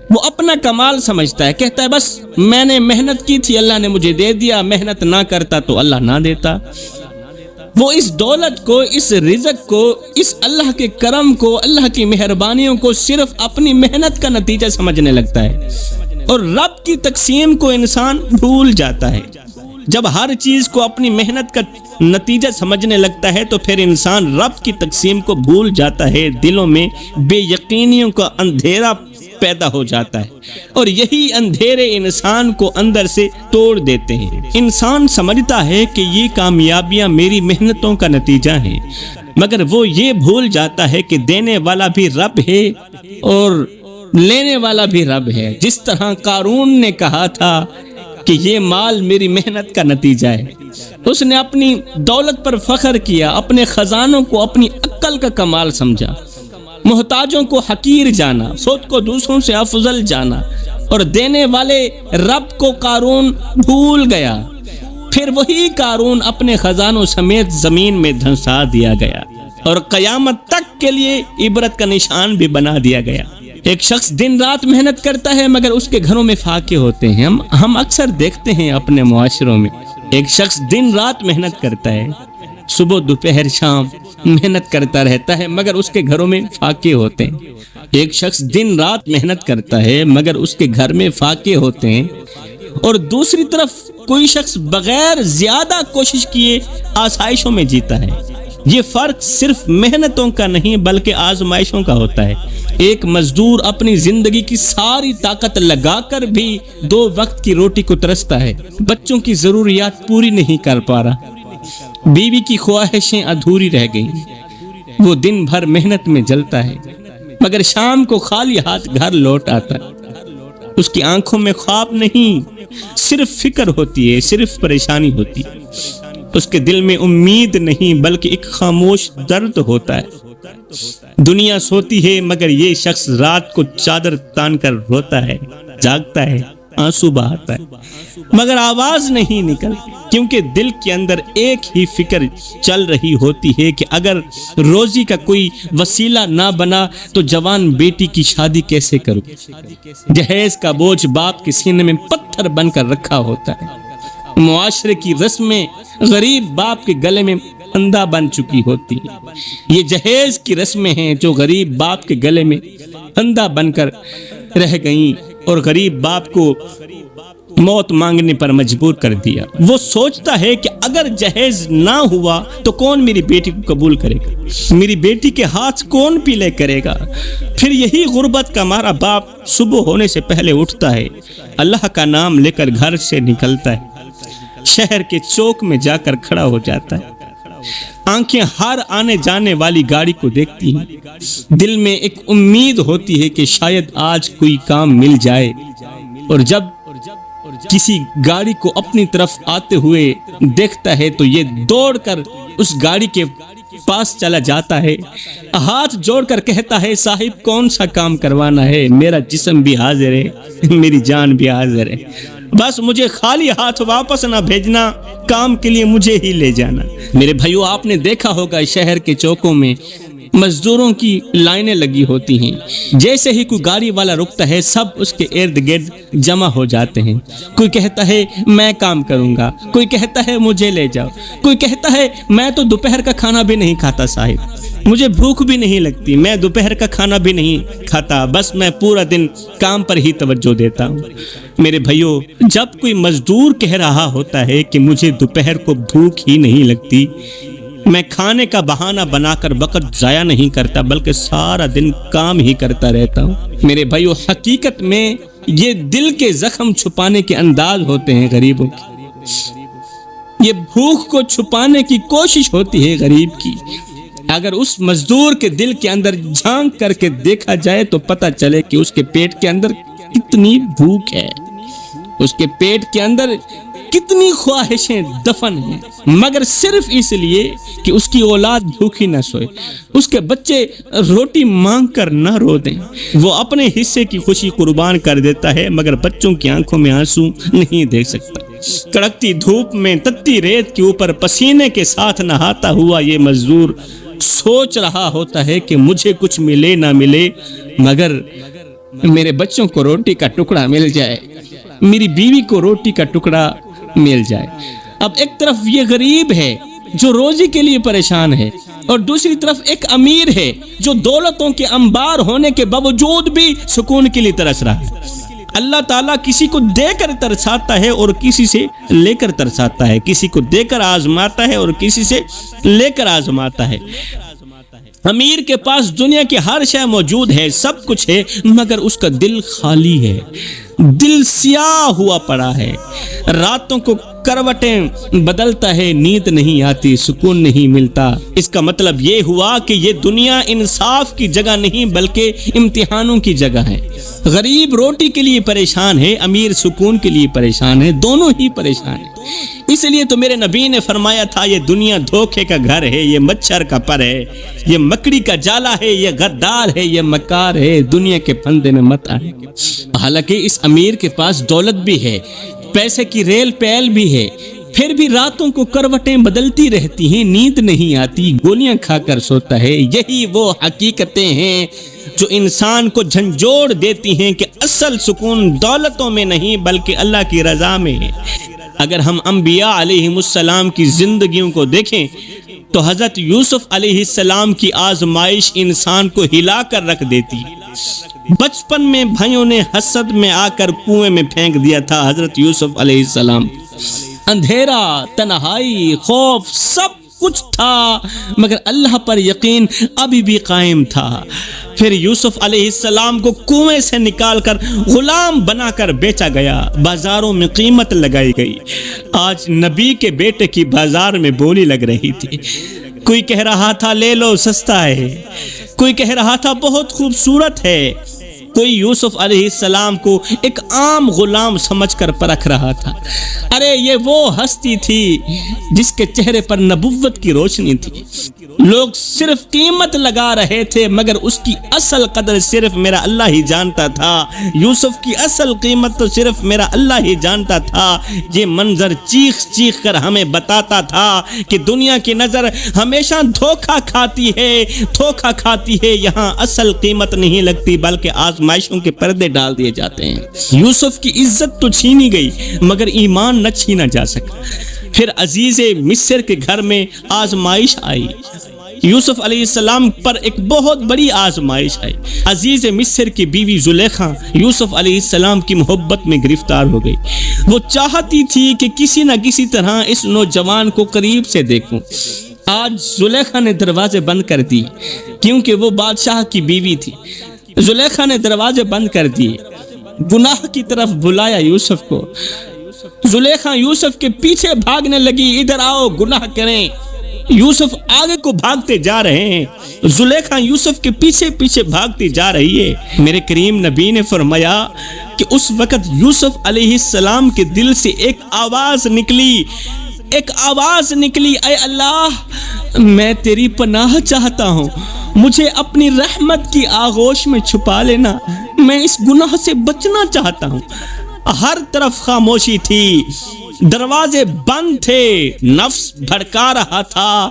وہ اپنا کمال سمجھتا ہے، کہتا ہے بس میں نے محنت کی تھی، اللہ نے مجھے دے دیا، محنت نہ کرتا تو اللہ نہ دیتا۔ وہ اس دولت کو، اس رزق کو، اس اللہ کے کرم کو، اللہ کی مہربانیوں کو صرف اپنی محنت کا نتیجہ سمجھنے لگتا ہے اور رب کی تقسیم کو انسان بھول جاتا ہے۔ جب ہر چیز کو اپنی محنت کا نتیجہ سمجھنے لگتا ہے تو پھر انسان رب کی تقسیم کو بھول جاتا ہے، دلوں میں بے یقینیوں کا اندھیرا پیدا ہو جاتا ہے اور یہی اندھیرے انسان کو اندر سے توڑ دیتے ہیں۔ انسان سمجھتا ہے کہ یہ کامیابیاں میری محنتوں کا نتیجہ ہیں، مگر وہ یہ بھول جاتا ہے کہ دینے والا بھی رب ہے اور لینے والا بھی رب ہے۔ جس طرح قارون نے کہا تھا کہ یہ مال میری محنت کا نتیجہ ہے، اس نے اپنی دولت پر فخر کیا، اپنے خزانوں کو اپنی عقل کا کمال سمجھا، محتاجوں کو حقیر جانا، خود کو دوسروں سے افضل جانا اور دینے والے رب کو قارون بھول گیا۔ پھر وہی قارون اپنے خزانوں سمیت زمین میں دھنسا دیا گیا اور قیامت تک کے لیے عبرت کا نشان بھی بنا دیا گیا۔ ایک شخص دن رات محنت کرتا ہے مگر اس کے گھروں میں فاقے ہوتے ہیں۔ ہم اکثر دیکھتے ہیں اپنے معاشروں میں، ایک شخص دن رات محنت کرتا ہے، صبح دوپہر شام محنت کرتا رہتا ہے مگر اس کے گھروں میں فاقے ہوتے ہیں۔ ایک شخص دن رات محنت کرتا ہے مگر اس کے گھر میں فاقے ہوتے ہیں، اور دوسری طرف کوئی شخص بغیر زیادہ کوشش کیے آسائشوں میں جیتا ہے۔ یہ فرق صرف محنتوں کا نہیں بلکہ آزمائشوں کا ہوتا ہے۔ ایک مزدور اپنی زندگی کی ساری طاقت لگا کر بھی 2 وقت کی روٹی کو ترستا ہے، بچوں کی ضروریات پوری نہیں کر پا رہا، بیوی کی خواہشیں ادھوری رہ گئیں۔ وہ دن بھر محنت میں جلتا ہے مگر شام کو خالی ہاتھ گھر لوٹ آتا ہے۔ اس کی آنکھوں میں خواب نہیں، صرف فکر ہوتی ہے، صرف پریشانی ہوتی ہے۔ اس کے دل میں امید نہیں بلکہ ایک خاموش درد ہوتا ہے۔ دنیا سوتی ہے مگر یہ شخص رات کو چادر تان کر روتا ہے، جاگتا ہے، آنسو بہاتا ہے مگر آواز نہیں نکلتی، کیونکہ دل کے اندر ایک ہی فکر چل رہی ہوتی ہے کہ اگر روزی کا کوئی وسیلہ نہ بنا تو جوان بیٹی کی شادی کیسے کروں۔ جہیز کا بوجھ باپ کے سینے میں پتھر بن کر رکھا ہوتا ہے۔ معاشرے کی رسمیں غریب باپ کے گلے میں پھندا بن چکی ہوتی ہیں۔ یہ جہیز کی رسمیں ہیں جو غریب باپ کے گلے میں پھندا بن کر رہ گئیں اور غریب باپ کو موت مانگنے پر مجبور کر دیا۔ وہ سوچتا ہے کہ اگر جہیز نہ ہوا تو کون میری بیٹی کو قبول کرے گا، میری بیٹی کے ہاتھ کون پیلے کرے گا۔ پھر یہی غربت کا مارا باپ صبح ہونے سے پہلے اٹھتا ہے، اللہ کا نام لے کر گھر سے نکلتا ہے، شہر کے چوک میں جا کر کھڑا ہو جاتا ہے۔ آنکھیں ہر آنے جانے والی گاڑی کو دیکھتی ہیں، دل میں ایک امید ہوتی ہے کہ شاید آج کوئی کام مل جائے، اور جب کسی گاڑی کو اپنی طرف آتے ہوئے دیکھتا ہے تو یہ دوڑ کر اس گاڑی کے پاس چلا جاتا ہے، ہاتھ جوڑ کر کہتا ہے صاحب کون سا کام کروانا ہے، میرا جسم بھی حاضر ہے، میری جان بھی حاضر ہے، بس مجھے خالی ہاتھ واپس نہ بھیجنا، کام کے لیے مجھے ہی لے جانا۔ میرے بھائیو، آپ نے دیکھا ہوگا شہر کے چوکوں میں مزدوروں کی لائنیں لگی ہوتی ہیں، جیسے ہی کوئی گاڑی والا رکتا ہے سب اس کے ارد گرد جمع ہو جاتے ہیں۔ کوئی کہتا ہے میں کام کروں گا، کوئی کہتا ہے مجھے لے جاؤ، کوئی کہتا ہے میں تو دوپہر کا کھانا بھی نہیں کھاتا صاحب، مجھے بھوک بھی نہیں لگتی، میں دوپہر کا کھانا بھی نہیں کھاتا، بس میں پورا دن کام پر ہی توجہ دیتا ہوں۔ میرے بھائیو، جب کوئی مزدور کہہ رہا ہوتا ہے کہ مجھے دوپہر کو بھوک ہی نہیں لگتی، میں کھانے کا بہانہ بنا کر وقت ضائع نہیں کرتا بلکہ سارا دن کام ہی کرتا رہتا ہوں۔ میرے بھائیو، حقیقت میں یہ دل کے زخم چھپانے کے انداز ہوتے ہیں غریبوں کی، یہ بھوک کو چھپانے کی کوشش ہوتی ہے غریب کی۔ اگر اس مزدور کے دل کے اندر جھانک کر کے دیکھا جائے تو پتہ چلے کہ اس کے پیٹ کے اندر کتنی بھوک ہے، اس کے پیٹ کے اندر کتنی خواہشیں دفن ہیں، مگر صرف اس لیے کہ اس کی اولاد بھوکی نہ سوئے، اس کے بچے روٹی مانگ کر نہ رو دیں۔ وہ اپنے حصے کی خوشی قربان کر دیتا ہے مگر بچوں کی آنکھوں میں آنسو نہیں دیکھ سکتا۔ کڑکتی دھوپ میں تتی ریت کے اوپر پسینے کے ساتھ نہاتا ہوا یہ مزدور سوچ رہا ہوتا ہے کہ مجھے کچھ ملے نہ ملے مگر میرے بچوں کو روٹی کا ٹکڑا مل جائے، میری بیوی کو روٹی کا ٹکڑا مل جائے۔ اب ایک طرف یہ غریب ہے جو روزی کے لیے پریشان ہے اور دوسری طرف ایک امیر ہے جو دولتوں کے انبار ہونے کے باوجود بھی سکون کے لیے ترس رہا ہے۔ اللہ تعالیٰ کسی کو دے کر ترساتا ہے اور کسی سے لے کر ترساتا ہے، کسی کو دے کر آزماتا ہے اور کسی سے لے کر آزماتا ہے۔ امیر کے پاس دنیا کی ہر شے موجود ہے، سب کچھ ہے، مگر اس کا دل خالی ہے، دل سیاہ ہوا پڑا ہے، راتوں کو کروٹیں بدلتا ہے، نیند نہیں آتی، سکون نہیں ملتا۔ اس کا مطلب یہ ہوا کہ یہ دنیا انصاف کی جگہ نہیں بلکہ امتحانوں کی جگہ ہے۔ غریب روٹی کے لیے پریشان ہے، امیر سکون کے لیے پریشان ہے، دونوں ہی پریشان ہیں۔ اس لیے تو میرے نبی نے فرمایا تھا یہ دنیا دھوکے کا گھر ہے، یہ مچھر کا پر ہے، یہ مکڑی کا جالا ہے، یہ غدار ہے، یہ مکار ہے، دنیا کے پھندے میں مت آئے۔ حالانکہ اس امیر کے پاس دولت بھی ہے، پیسے کی ریل پیل بھی ہے، پھر بھی راتوں کو کروٹیں بدلتی رہتی ہیں، نیند نہیں آتی، گولیاں کھا کر سوتا ہے۔ یہی وہ حقیقتیں ہیں جو انسان کو جھنجھوڑ دیتی ہیں کہ اصل سکون دولتوں میں نہیں بلکہ اللہ کی رضا میں ہے۔ اگر ہم انبیاء علیہم السلام کی زندگیوں کو دیکھیں تو حضرت یوسف علیہ السلام کی آزمائش انسان کو ہلا کر رکھ دیتی۔ بچپن میں بھائیوں نے حسد میں آ کر کنویں میں پھینک دیا تھا حضرت یوسف علیہ السلام۔ اندھیرا، تنہائی، خوف، سب کچھ تھا مگر اللہ پر یقین ابھی بھی قائم تھا۔ پھر یوسف علیہ السلام کو کنویں سے نکال کر غلام بنا کر بیچا گیا، بازاروں میں قیمت لگائی گئی۔ آج نبی کے بیٹے کی بازار میں بولی لگ رہی تھی، کوئی کہہ رہا تھا لے لو سستا ہے، کوئی کہہ رہا تھا بہت خوبصورت ہے، کوئی یوسف علیہ السلام کو ایک عام غلام سمجھ کر پرکھ رہا تھا۔ ارے یہ وہ ہستی تھی جس کے چہرے پر نبوت کی روشنی تھی۔ لوگ صرف قیمت لگا رہے تھے مگر اس کی اصل قدر صرف میرا اللہ ہی جانتا تھا۔ یوسف کی اصل قیمت تو صرف میرا اللہ ہی جانتا تھا۔ یہ منظر چیخ چیخ کر ہمیں بتاتا تھا کہ دنیا کی نظر ہمیشہ دھوکہ کھاتی ہے، یہاں اصل قیمت نہیں لگتی بلکہ آزمائشوں کے پردے ڈال دیے جاتے ہیں۔ یوسف کی عزت تو چھینی گئی مگر ایمان نہ چھینا جا سکا۔ پھر عزیز مصر کے گھر میں آزمائش آئی، یوسف علیہ السلام پر ایک بہت بڑی آزمائش آئی۔ عزیز مصر کی بیوی زلیخا یوسف علیہ السلام کی محبت میں گرفتار ہو گئی۔ وہ چاہتی تھی کہ کسی نہ کسی طرح اس نوجوان کو قریب سے دیکھوں۔ آج زلیخا نے دروازے بند کر دی کیونکہ وہ بادشاہ کی بیوی تھی۔ زلیخا نے دروازے بند کر دیے، گناہ کی طرف بلایا یوسف کو۔ زلیخا یوسف کے پیچھے بھاگنے لگی، ادھر آؤ گناہ کریں۔ یوسف آگے کو بھاگتے جا رہے ہیں، زلیخا یوسف کے پیچھے پیچھے بھاگتی جا رہی ہے۔ میرے کریم نبی نے فرمایا کہ اس وقت یوسف علیہ السلام کے دل سے ایک آواز نکلی، اے اللہ میں تیری پناہ چاہتا ہوں، مجھے اپنی رحمت کی آغوش میں چھپا لینا، میں اس گناہ سے بچنا چاہتا ہوں۔ ہر طرف خاموشی تھی، دروازے بند تھے، نفس بھڑکا رہا تھا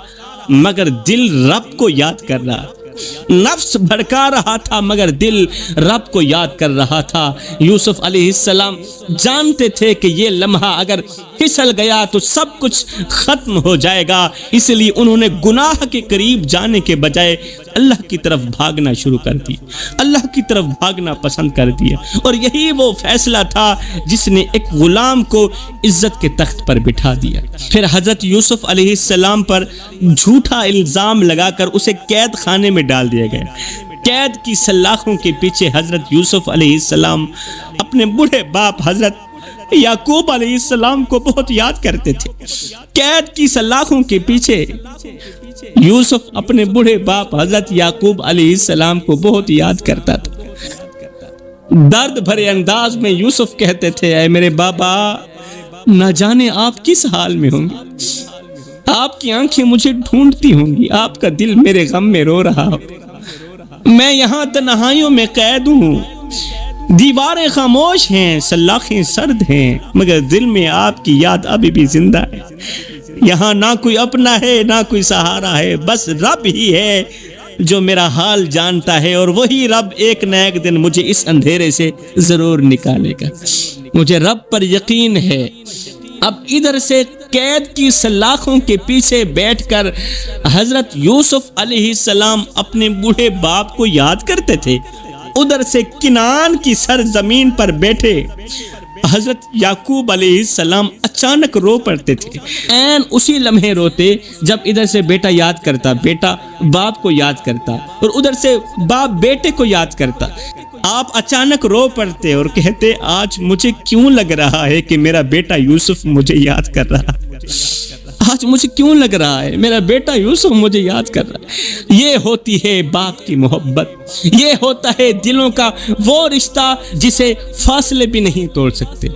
مگر دل رب کو یاد کر رہا تھا۔ نفس بھڑکا رہا تھا مگر دل رب کو یاد کر رہا تھا۔ یوسف علیہ السلام جانتے تھے کہ یہ لمحہ اگر پھسل گیا تو سب کچھ ختم ہو جائے گا، اس لیے انہوں نے گناہ کے قریب جانے کے بجائے اللہ کی طرف بھاگنا شروع کر دیا، اللہ کی طرف بھاگنا پسند کر دیا۔ اور یہی وہ فیصلہ تھا جس نے ایک غلام کو عزت کے تخت پر بٹھا دیا۔ پھر حضرت یوسف علیہ السلام پر جھوٹا الزام لگا کر اسے قید خانے میں ڈال دیا گیا۔ قید کی سلاخوں کے پیچھے حضرت یوسف علیہ السلام اپنے بوڑھے باپ حضرت یعقوب علیہ السلام کو بہت یاد کرتے تھے۔ قید کی سلاخوں کے پیچھے یوسف اپنے بوڑھے باپ حضرت یعقوب علیہ السلام کو بہت یاد کرتا تھا۔ درد بھرے انداز میں یوسف کہتے تھے، اے میرے بابا، نہ جانے آپ کس حال میں ہوں گے، آپ کی آنکھیں مجھے ڈھونڈتی ہوں گی، آپ کا دل میرے غم میں رو رہا ہو، میں یہاں تنہائیوں میں قید ہوں، دیواریں خاموش ہیں، سلاخیں سرد ہیں، مگر دل میں آپ کی یاد ابھی بھی زندہ ہے۔ یہاں نہ کوئی اپنا ہے، نہ کوئی سہارا ہے، بس رب ہی ہے جو میرا حال جانتا ہے، اور وہی رب ایک نہ ایک دن مجھے اس اندھیرے سے ضرور نکالے گا۔ مجھے رب پر یقین ہے۔ اب ادھر سے قید کی سلاخوں کے پیچھے بیٹھ کر حضرت یوسف علیہ السلام اپنے بوڑھے باپ کو یاد کرتے تھے، ادھر سے کنعان کی سرزمین پر بیٹھے حضرت یعقوب علیہ السلام اچانک رو پڑتے تھے۔ عین اسی لمحے روتے جب ادھر سے بیٹا یاد کرتا، بیٹا باپ کو یاد کرتا، اور ادھر سے باپ بیٹے کو یاد کرتا۔ آپ اچانک رو پڑتے اور کہتے، آج مجھے کیوں لگ رہا ہے کہ میرا بیٹا یوسف مجھے یاد کر رہا ہے، آج مجھے کیوں لگ رہا ہے میرا بیٹا یوسف مجھے یاد کر رہا ہے۔ یہ ہوتی ہے باپ کی محبت، یہ ہوتا ہے دلوں کا وہ رشتہ جسے فاصلے بھی نہیں توڑ سکتے۔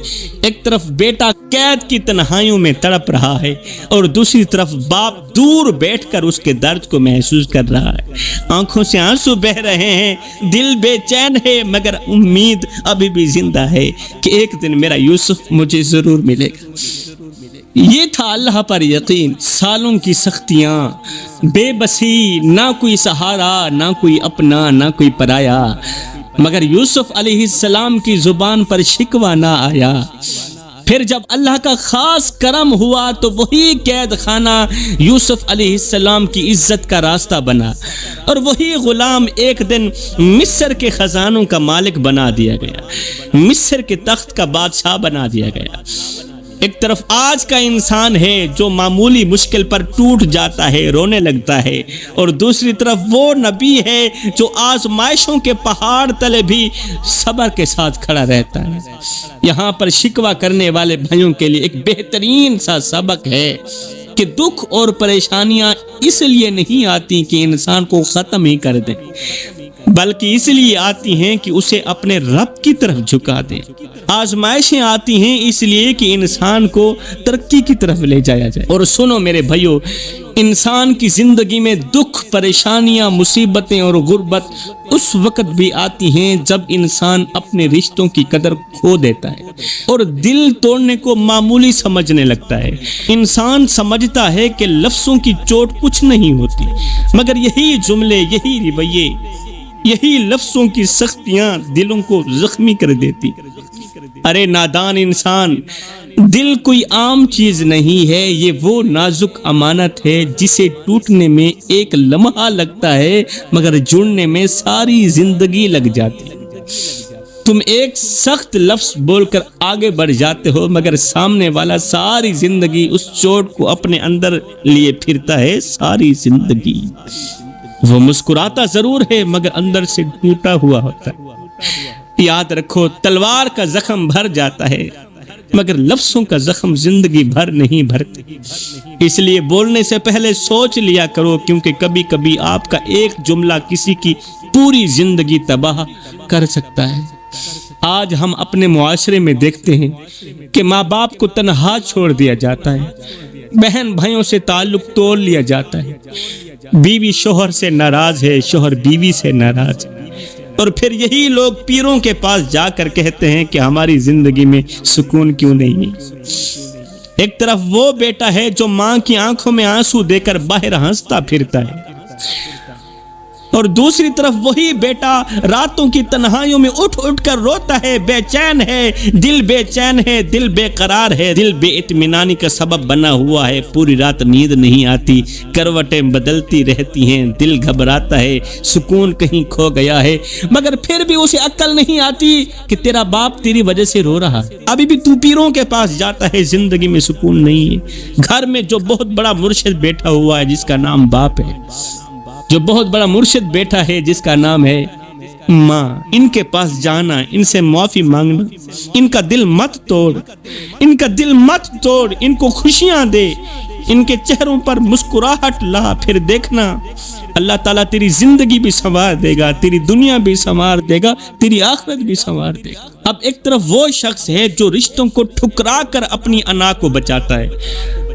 ایک طرف بیٹا قید کی تنہائیوں میں تڑپ رہا ہے، اور دوسری طرف باپ دور بیٹھ کر اس کے درد کو محسوس کر رہا ہے۔ آنکھوں سے آنسو بہ رہے ہیں، دل بے چین ہے، مگر امید ابھی بھی زندہ ہے کہ ایک دن میرا یوسف مجھے ضرور ملے گا۔ یہ تھا اللہ پر یقین۔ سالوں کی سختیاں، بے بسی، نہ کوئی سہارا، نہ کوئی اپنا، نہ کوئی پرایا، مگر یوسف علیہ السلام کی زبان پر شکوہ نہ آیا۔ پھر جب اللہ کا خاص کرم ہوا تو وہی قید خانہ یوسف علیہ السلام کی عزت کا راستہ بنا، اور وہی غلام ایک دن مصر کے خزانوں کا مالک بنا دیا گیا، مصر کے تخت کا بادشاہ بنا دیا گیا۔ ایک طرف آج کا انسان ہے جو معمولی مشکل پر ٹوٹ جاتا ہے، رونے لگتا ہے، اور دوسری طرف وہ نبی ہے جو آزمائشوں کے پہاڑ تلے بھی صبر کے ساتھ کھڑا رہتا ہے۔ یہاں پر شکوہ کرنے والے بھائیوں کے لیے ایک بہترین سا سبق ہے کہ دکھ اور پریشانیاں اس لیے نہیں آتی کہ انسان کو ختم ہی کر دیں، بلکہ اس لیے آتی ہیں کہ اسے اپنے رب کی طرف جھکا دیں۔ آزمائشیں آتی ہیں اس لیے کہ انسان کو ترقی کی طرف لے جایا جائے۔ اور سنو میرے بھائیو، انسان کی زندگی میں دکھ، پریشانیاں، مصیبتیں اور غربت اس وقت بھی آتی ہیں جب انسان اپنے رشتوں کی قدر کھو دیتا ہے اور دل توڑنے کو معمولی سمجھنے لگتا ہے۔ انسان سمجھتا ہے کہ لفظوں کی چوٹ کچھ نہیں ہوتی، مگر یہی جملے، یہی رویے، یہی لفظوں کی سختیاں دلوں کو زخمی کر دیتی۔ ارے نادان انسان، دل کوئی عام چیز نہیں ہے، یہ وہ نازک امانت ہے جسے ٹوٹنے میں ایک لمحہ لگتا ہے مگر جڑنے میں ساری زندگی لگ جاتی ہے۔ تم ایک سخت لفظ بول کر آگے بڑھ جاتے ہو مگر سامنے والا ساری زندگی اس چوٹ کو اپنے اندر لیے پھرتا ہے، ساری زندگی۔ وہ مسکراتا ضرور ہے مگر اندر سے ٹوٹا ہوا ہوتا ہے۔ یاد رکھو، تلوار کا زخم بھر جاتا ہے مگر لفظوں کا زخم زندگی بھر نہیں بھرتے۔ اس لیے بولنے سے پہلے سوچ لیا کرو، کیونکہ کبھی کبھی آپ کا ایک جملہ کسی کی پوری زندگی تباہ کر سکتا ہے۔ آج ہم اپنے معاشرے میں دیکھتے ہیں کہ ماں باپ کو تنہا چھوڑ دیا جاتا ہے، بہن بھائیوں سے تعلق توڑ لیا جاتا ہے، بیوی شوہر سے ناراض ہے، شوہر بیوی سے ناراض ہے، اور پھر یہی لوگ پیروں کے پاس جا کر کہتے ہیں کہ ہماری زندگی میں سکون کیوں نہیں ہے۔ ایک طرف وہ بیٹا ہے جو ماں کی آنکھوں میں آنسو دے کر باہر ہنستا پھرتا ہے، اور دوسری طرف وہی بیٹا راتوں کی تنہائیوں میں اٹھ اٹھ کر روتا ہے، بے چین ہے، دل بے قرار ہے، دل بے اطمینانی کا سبب بنا ہوا ہے، پوری رات نیند نہیں آتی، کروٹیں بدلتی رہتی ہیں، دل گھبراتا ہے، سکون کہیں کھو گیا ہے، مگر پھر بھی اسے عقل نہیں آتی کہ تیرا باپ تیری وجہ سے رو رہا ہے، ابھی بھی تو پیروں کے پاس جاتا ہے، زندگی میں سکون نہیں ہے۔ گھر میں جو بہت بڑا مرشد بیٹھا ہوا ہے جس کا نام باپ ہے، جو بہت بڑا مرشد بیٹھا ہے جس کا نام ہے ماں، ان کے پاس جانا، ان سے معافی مانگنا، ان کا دل مت توڑ، ان کو خوشیاں دے، ان کے چہروں پر مسکراہٹ لا، پھر دیکھنا اللہ تعالیٰ تیری زندگی بھی سنوار دے گا، تیری دنیا بھی سنوار دے گا، تیری آخرت بھی سنوار دے گا۔ اب ایک طرف وہ شخص ہے جو رشتوں کو ٹھکرا کر اپنی انا کو بچاتا ہے،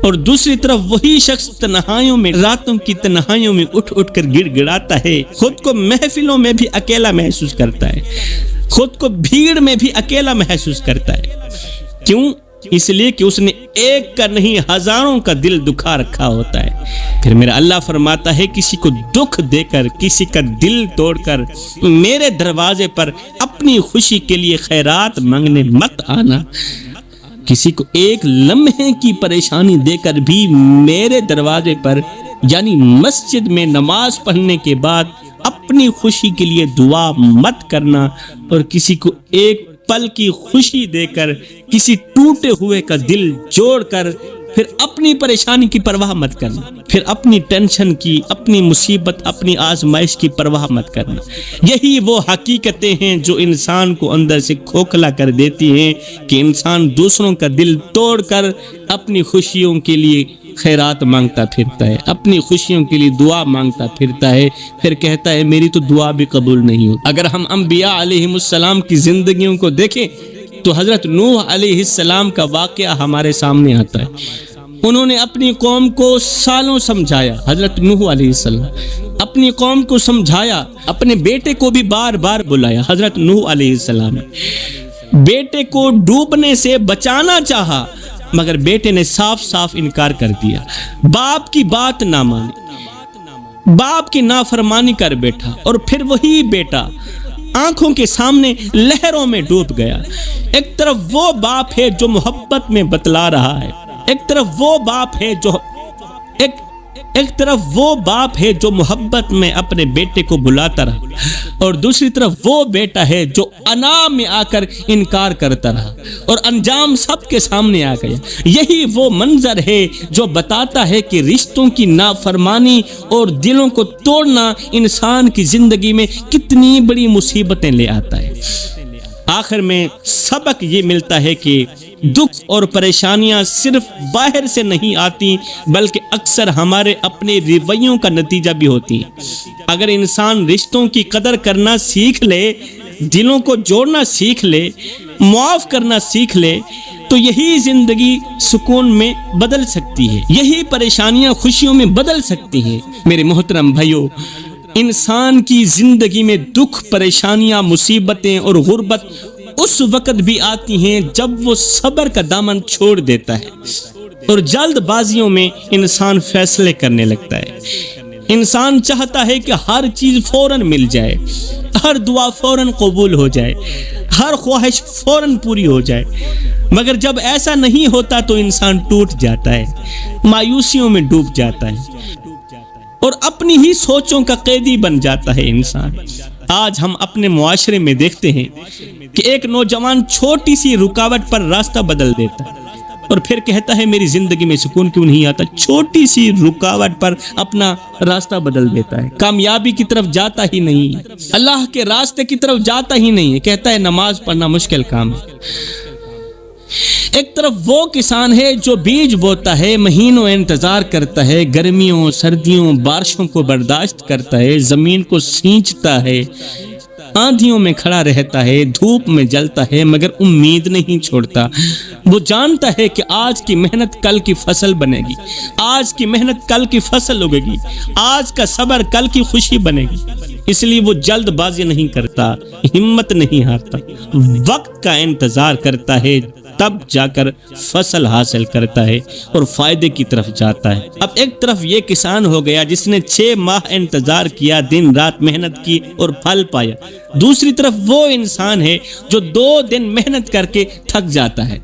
اور دوسری طرف وہی شخص تنہائیوں میں، راتوں کی تنہائیوں میں اٹھ اٹھ کر گڑ گڑاتا ہے، خود کو محفلوں میں بھی اکیلا محسوس کرتا ہے، خود کو بھیڑ میں بھی اکیلا محسوس کرتا ہے۔ کیوں؟ اس لیے کہ اس نے ایک کا نہیں ہزاروں کا دل دکھا رکھا ہوتا ہے۔ پھر میرا اللہ فرماتا ہے کسی کو دکھ دے کر، کسی کا دل توڑ کر میرے دروازے پر اپنی خوشی کے لیے خیرات مانگنے مت آنا۔ کسی کو ایک لمحے کی پریشانی دے کر بھی میرے دروازے پر، یعنی مسجد میں نماز پڑھنے کے بعد اپنی خوشی کے لیے دعا مت کرنا، اور کسی کو ایک پل کی خوشی دے کر، کسی ٹوٹے ہوئے کا دل جوڑ کر پھر اپنی پریشانی کی پرواہ مت کرنا، پھر اپنی ٹینشن کی، اپنی مصیبت، اپنی آزمائش کی پرواہ مت کرنا۔ یہی وہ حقیقتیں ہیں جو انسان کو اندر سے کھوکھلا کر دیتی ہیں کہ انسان دوسروں کا دل توڑ کر اپنی خوشیوں کے لیے خیرات مانگتا پھرتا ہے، اپنی خوشیوں کے لیے دعا مانگتا پھرتا ہے، پھر کہتا ہے میری تو دعا بھی قبول نہیں ہوتی۔ اگر ہم انبیاء علیہ السلام کی زندگیوں کو دیکھیں تو حضرت نوح علیہ السلام کا واقعہ ہمارے سامنے آتا ہے۔ انہوں نے اپنی قوم کو سالوں سمجھایا، حضرت نوح علیہ السلام اپنی قوم کو سمجھایا، اپنے بیٹے کو بھی بار بار بلایا۔ حضرت نوح علیہ السلام بیٹے کو ڈوبنے سے بچانا چاہا، مگر بیٹے نے صاف صاف انکار کر دیا، باپ کی بات نہ مانی، باپ کی نافرمانی کر بیٹھا، اور پھر وہی بیٹا آنکھوں کے سامنے لہروں میں ڈوب گیا۔ ایک طرف وہ باپ ہے جو محبت میں بتلا رہا ہے، ایک طرف وہ باپ ہے جو محبت میں اپنے بیٹے کو بلاتا رہا، اور دوسری طرف وہ بیٹا ہے جو انا میں آ کر انکار کرتا رہا، اور انجام سب کے سامنے آ گیا۔ یہی وہ منظر ہے جو بتاتا ہے کہ رشتوں کی نافرمانی اور دلوں کو توڑنا انسان کی زندگی میں کتنی بڑی مصیبتیں لے آتا ہے۔ آخر میں سبق یہ ملتا ہے کہ دکھ اور پریشانیاں صرف باہر سے نہیں آتی، بلکہ اکثر ہمارے اپنے رویوں کا نتیجہ بھی ہوتی ہیں۔ اگر انسان رشتوں کی قدر کرنا سیکھ لے، دلوں کو جوڑنا سیکھ لے، معاف کرنا سیکھ لے، تو یہی زندگی سکون میں بدل سکتی ہے، یہی پریشانیاں خوشیوں میں بدل سکتی ہیں۔ میرے محترم بھائیو، انسان کی زندگی میں دکھ، پریشانیاں، مصیبتیں اور غربت اس وقت بھی آتی ہیں جب وہ صبر کا دامن چھوڑ دیتا ہے، اور جلد بازیوں میں انسان فیصلے کرنے لگتا ہے۔ انسان چاہتا ہے کہ ہر چیز فوراً مل جائے، ہر دعا فوراً قبول ہو جائے، ہر خواہش فوراً پوری ہو جائے، مگر جب ایسا نہیں ہوتا تو انسان ٹوٹ جاتا ہے، مایوسیوں میں ڈوب جاتا ہے، اور اپنی ہی سوچوں کا قیدی بن جاتا ہے انسان۔ آج ہم اپنے معاشرے میں دیکھتے ہیں کہ ایک نوجوان چھوٹی سی رکاوٹ پر راستہ بدل دیتا ہے، اور پھر کہتا ہے میری زندگی میں سکون کیوں نہیں آتا۔ چھوٹی سی رکاوٹ پر اپنا راستہ بدل دیتا ہے، کامیابی کی طرف جاتا ہی نہیں ہے، اللہ کے راستے کی طرف جاتا ہی نہیں ہے، کہتا ہے نماز پڑھنا مشکل کام ہے۔ ایک طرف وہ کسان ہے جو بیج بوتا ہے، مہینوں انتظار کرتا ہے، گرمیوں، سردیوں، بارشوں کو برداشت کرتا ہے، زمین کو سینچتا ہے، آندھیوں میں کھڑا رہتا ہے، دھوپ میں جلتا ہے، مگر امید نہیں چھوڑتا۔ وہ جانتا ہے کہ آج کی محنت کل کی فصل بنے گی، آج کی محنت کل کی فصل اگے گی، آج کا صبر کل کی خوشی بنے گی۔ اس لیے وہ جلد بازی نہیں کرتا، ہمت نہیں ہارتا، وقت کا انتظار کرتا ہے، تب جا کر فصل حاصل کرتا ہے اور فائدے کی طرف جاتا ہے۔ اب ایک طرف یہ کسان ہو گیا جس نے 6 ماہ انتظار کیا، دن رات محنت کی اور پھل پایا، دوسری طرف وہ انسان ہے جو 2 دن محنت کر کے تھک جاتا ہے،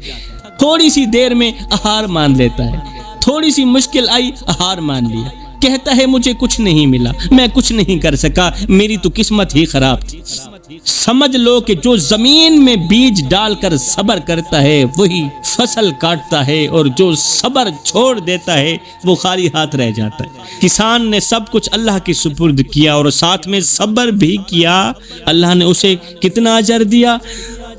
تھوڑی سی دیر میں ہار مان لیتا ہے، تھوڑی سی مشکل آئی ہار مان لیا، کہتا ہے مجھے کچھ نہیں ملا، میں کچھ نہیں کر سکا، میری تو قسمت ہی خراب تھی۔ سمجھ لو کہ جو زمین میں بیج ڈال کر صبر کرتا ہے وہی فصل کاٹتا ہے، اور جو صبر چھوڑ دیتا ہے وہ خالی ہاتھ رہ جاتا ہے۔ کسان نے سب کچھ اللہ کے سپرد کیا اور ساتھ میں صبر بھی کیا، اللہ نے اسے کتنا اجر دیا،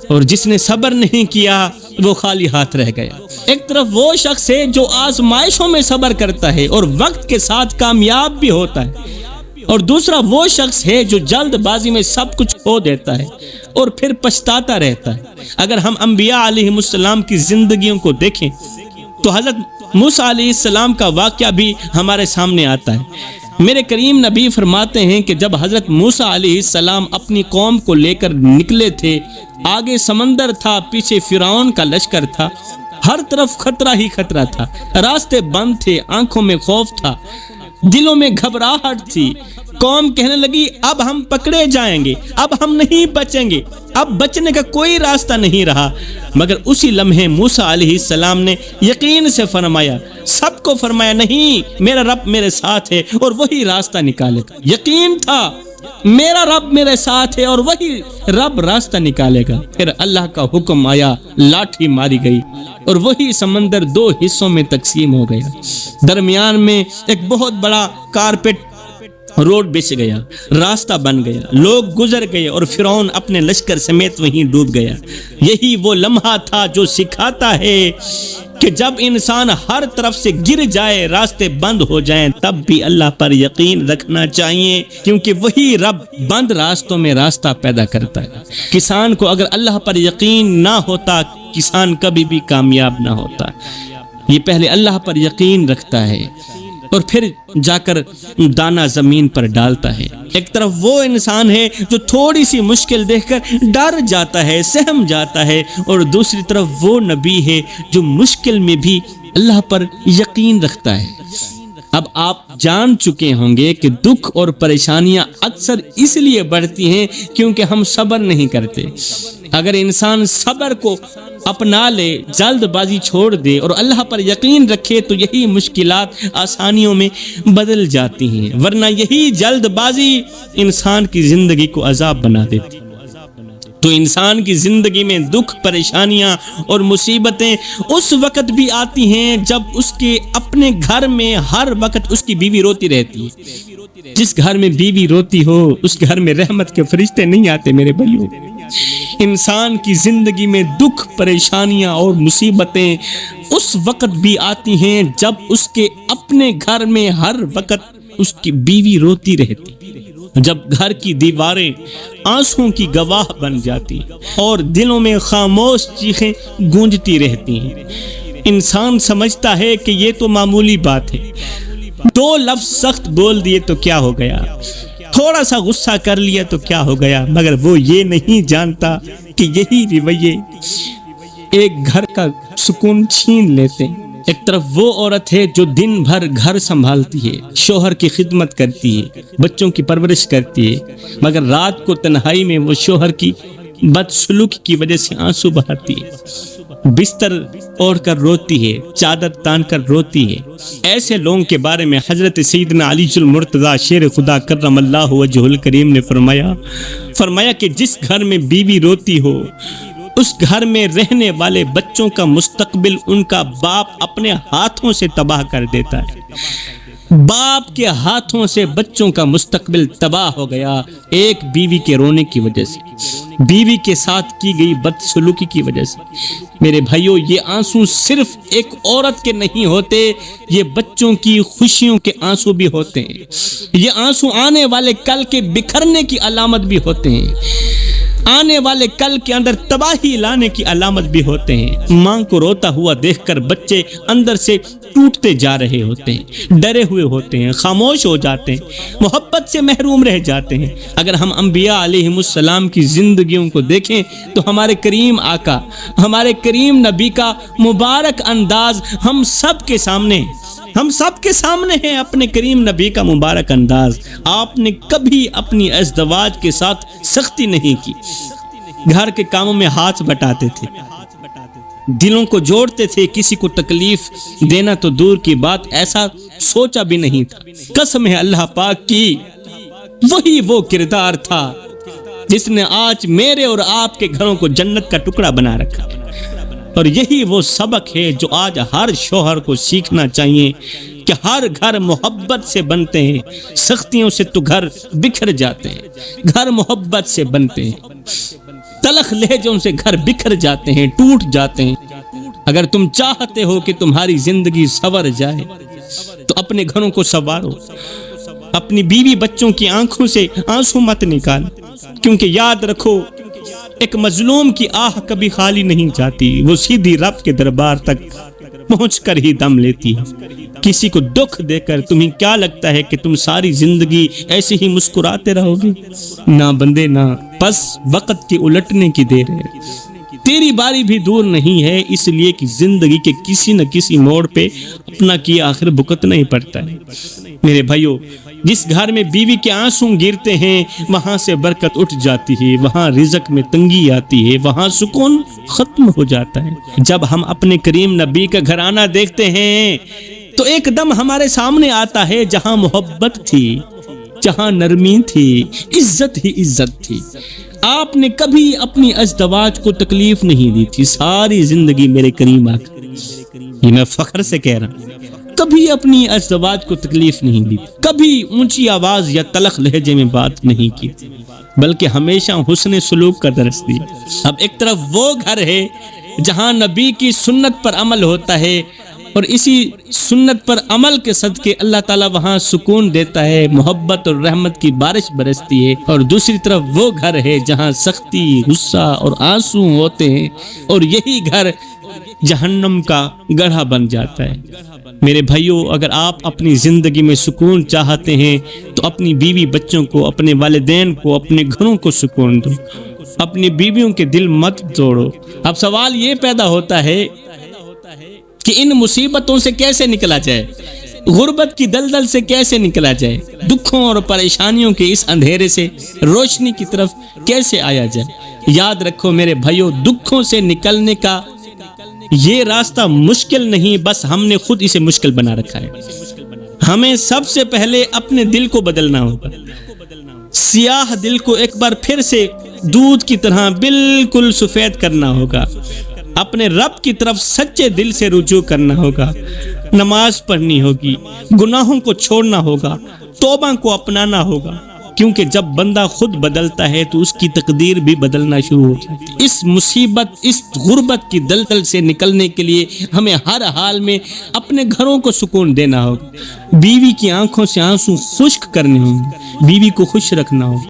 اور جس نے صبر نہیں کیا وہ خالی ہاتھ رہ گیا۔ ایک طرف وہ شخص ہے جو آزمائشوں میں صبر کرتا ہے اور وقت کے ساتھ کامیاب بھی ہوتا ہے، اور دوسرا وہ شخص ہے جو جلد بازی میں سب کچھ کھو دیتا ہے اور پھر پچھتاتا رہتا ہے۔ اگر ہم انبیاء علیہ السلام کی زندگیوں کو دیکھیں تو حضرت موسیٰ علیہ السلام کا واقعہ بھی ہمارے سامنے آتا ہے۔ میرے کریم نبی فرماتے ہیں کہ جب حضرت موسیٰ علیہ السلام اپنی قوم کو لے کر نکلے تھے، آگے سمندر تھا، پیچھے فرعون کا لشکر تھا، ہر طرف خطرہ ہی خطرہ تھا، راستے بند تھے، آنکھوں میں خوف تھا، دلوں میں گھبراہٹ تھی۔ قوم کہنے لگی اب ہم پکڑے جائیں گے، اب ہم نہیں بچیں گے، اب بچنے کا کوئی راستہ نہیں رہا۔ مگر اسی لمحے موسیٰ علیہ السلام نے یقین سے فرمایا، سب کو فرمایا نہیں، میرا رب میرے ساتھ ہے اور وہی راستہ نکالے گا۔ یقین تھا میرا رب میرے ساتھ ہے اور وہی رب راستہ نکالے گا۔ پھر اللہ کا حکم آیا، لاٹھی ماری گئی اور وہی سمندر 2 حصوں میں تقسیم ہو گیا، درمیان میں ایک بہت بڑا کارپیٹ روڈ بچ گیا، راستہ بن گیا، لوگ گزر گئے اور فرعون اپنے لشکر سمیت وہیں ڈوب گیا۔ یہی وہ لمحہ تھا جو سکھاتا ہے کہ جب انسان ہر طرف سے گر جائے، راستے بند ہو جائیں، تب بھی اللہ پر یقین رکھنا چاہیے، کیونکہ وہی رب بند راستوں میں راستہ پیدا کرتا ہے۔ کسان کو اگر اللہ پر یقین نہ ہوتا، کسان کبھی بھی کامیاب نہ ہوتا۔ یہ پہلے اللہ پر یقین رکھتا ہے اور پھر جا کر دانا زمین پر ڈالتا ہے۔ ایک طرف وہ انسان ہے جو تھوڑی سی مشکل دیکھ کر ڈر جاتا ہے، سہم جاتا ہے، اور دوسری طرف وہ نبی ہے جو مشکل میں بھی اللہ پر یقین رکھتا ہے۔ اب آپ جان چکے ہوں گے کہ دکھ اور پریشانیاں اکثر اس لیے بڑھتی ہیں کیونکہ ہم صبر نہیں کرتے۔ اگر انسان صبر کو اپنا لے، جلد بازی چھوڑ دے اور اللہ پر یقین رکھے تو یہی مشکلات آسانیوں میں بدل جاتی ہیں، ورنہ یہی جلد بازی انسان کی زندگی کو عذاب بنا دیتی۔ تو انسان کی زندگی میں دکھ، پریشانیاں اور مصیبتیں اس وقت بھی آتی ہیں جب اس کے اپنے گھر میں ہر وقت اس کی بیوی روتی رہتی ہے۔ جس گھر میں بیوی روتی ہو اس گھر میں رحمت کے فرشتے نہیں آتے میرے بھائیوں۔ انسان کی زندگی میں دکھ، پریشانیاں اور مصیبتیں اس وقت بھی آتی ہیں جب اس کے اپنے گھر میں ہر وقت اس کی بیوی روتی رہتی، جب گھر کی دیواریں آنسوں کی گواہ بن جاتی اور دلوں میں خاموش چیخیں گونجتی رہتی ہیں۔ انسان سمجھتا ہے کہ یہ تو معمولی بات ہے، 2 لفظ سخت بول دیے تو کیا ہو گیا، تھوڑا سا غصہ کر لیا تو کیا ہو گیا، مگر وہ یہ نہیں جانتا کہ یہی رویے ایک گھر کا سکون چھین لیتے ہیں۔ ایک طرف وہ عورت ہے جو دن بھر گھر سنبھالتی ہے، شوہر کی خدمت کرتی ہے، بچوں کی پرورش کرتی ہے، مگر رات کو تنہائی میں وہ شوہر کی بدسلوکی کی وجہ سے آنسو بہاتی ہے، بستر اوڑھ کر روتی ہے، چادر تان کر روتی ہے۔ ایسے لوگوں کے بارے میں حضرت سیدنا علی المرتضیٰ شیر خدا کرم اللہ وجہ الکریم نے فرمایا کہ جس گھر میں بیوی روتی ہو اس گھر میں رہنے والے بچوں کا مستقبل ان کا باپ اپنے ہاتھوں سے تباہ کر دیتا ہے۔ باپ کے ہاتھوں سے بچوں کا مستقبل تباہ ہو گیا، ایک بیوی کے رونے کی وجہ سے، بیوی کے ساتھ کی گئی بدسلوکی کی وجہ سے۔ میرے بھائیوں، یہ آنسو صرف ایک عورت کے نہیں ہوتے، یہ بچوں کی خوشیوں کے آنسو بھی ہوتے ہیں، یہ آنسو آنے والے کل کے بکھرنے کی علامت بھی ہوتے ہیں۔ آنے والے کل کے اندر تباہی لانے کی علامت بھی ہوتے ہیں۔ ماں کو روتا ہوا دیکھ کر بچے اندر سے ٹوٹتے جا رہے ہوتے ہیں، ڈرے ہوئے ہوتے ہیں، خاموش ہو جاتے ہیں، محبت سے محروم رہ جاتے ہیں۔ اگر ہم انبیاء علیہم السلام کی زندگیوں کو دیکھیں تو ہمارے کریم آقا، ہمارے کریم نبی کا مبارک انداز ہم سب کے سامنے ہے، اپنے کریم نبی کا مبارک انداز۔ آپ نے کبھی اپنی ازدواج کے ساتھ سختی نہیں کی، گھر کے کاموں میں ہاتھ بٹاتے تھے، دلوں کو جوڑتے تھے، کسی کو تکلیف دینا تو دور کی بات، ایسا سوچا بھی نہیں تھا۔ قسم ہے اللہ پاک کی، وہی وہ کردار تھا جس نے آج میرے اور آپ کے گھروں کو جنت کا ٹکڑا بنا رکھا، اور یہی وہ سبق ہے جو آج ہر شوہر کو سیکھنا چاہیے کہ ہر گھر محبت سے بنتے ہیں، سختیوں سے تو گھر بکھر جاتے ہیں، گھر محبت سے بنتے ہیں، تلخ لہجوں سے گھر بکھر جاتے ہیں، ٹوٹ جاتے ہیں۔ اگر تم چاہتے ہو کہ تمہاری زندگی سنور جائے تو اپنے گھروں کو سنوارو، اپنی بیوی بچوں کی آنکھوں سے آنسو مت نکال، کیونکہ یاد رکھو ایک مظلوم کی آہ کبھی خالی نہیں جاتی، وہ سیدھی رب کے دربار تک پہنچ کر ہی دم لیتی ہے۔ کسی کو دکھ دے کر تمہیں کیا لگتا ہے کہ تم ساری زندگی ایسے ہی مسکراتے رہو گے؟ نہ بندے نہ، بس وقت کے الٹنے کی دیر ہے، تیری باری بھی دور نہیں ہے، اس لیے کہ زندگی کے کسی نہ کسی موڑ پہ اپنا کیا آخر بھگتنا ہی پڑتا ہے۔ میرے بھائیو، جس گھر میں بیوی کے آنسو گرتے ہیں وہاں سے برکت اٹھ جاتی ہے، وہاں رزق میں تنگی آتی ہے، وہاں سکون ختم ہو جاتا ہے۔ جب ہم اپنے کریم نبی کا گھرانہ دیکھتے ہیں تو ایک دم ہمارے سامنے آتا ہے جہاں محبت تھی، جہاں نرمی تھی، عزت ہی عزت تھی۔ آپ نے کبھی اپنی ازدواج کو تکلیف نہیں دی تھی، ساری زندگی میرے کریم آقا، یہ میں فخر سے کہہ رہا ہوں، کبھی اپنی ازدواج کو تکلیف نہیں دی، کبھی اونچی آواز یا تلخ لہجے میں بات نہیں کی، بلکہ ہمیشہ حسن سلوک کا درس دیا۔ اب ایک طرف وہ گھر ہے جہاں نبی کی سنت پر عمل ہوتا ہے اور اسی سنت پر عمل کے صدقے اللہ تعالیٰ وہاں سکون دیتا ہے، محبت اور رحمت کی بارش برستی ہے، اور دوسری طرف وہ گھر ہے جہاں سختی، غصہ اور آنسو ہوتے ہیں، اور یہی گھر جہنم کا گڑھا بن جاتا ہے۔ میرے بھائیوں، اگر آپ اپنی زندگی میں سکون چاہتے ہیں تو اپنی بیوی بچوں کو، اپنے والدین کو، اپنے گھروں کو سکون دو، اپنی بیویوں کے دل مت توڑو۔ اب سوال یہ پیدا ہوتا ہے کہ ان مصیبتوں سے کیسے نکلا جائے، غربت کی دلدل سے کیسے نکلا جائے، دکھوں اور پریشانیوں کے اس اندھیرے سے روشنی کی طرف کیسے آیا جائے۔ یاد رکھو میرے بھائیوں، دکھوں سے نکلنے کا یہ راستہ مشکل نہیں، بس ہم نے خود اسے مشکل بنا رکھا ہے۔ ہمیں سب سے پہلے اپنے دل کو بدلنا ہوگا، سیاہ دل کو ایک بار پھر سے دودھ کی طرح بالکل سفید کرنا ہوگا، اپنے رب کی طرف سچے دل سے رجوع کرنا ہوگا، نماز پڑھنی ہوگی، گناہوں کو چھوڑنا ہوگا، توبہ کو اپنانا ہوگا، کیونکہ جب بندہ خود بدلتا ہے تو اس کی تقدیر بھی بدلنا شروع ہو جاتی ہے۔ اس مصیبت، اس غربت کی دلدل سے نکلنے کے لیے ہمیں ہر حال میں اپنے گھروں کو سکون دینا ہوگا، بیوی کی آنکھوں سے آنسو خشک کرنے ہوں گے، بیوی کو خوش رکھنا ہوگا۔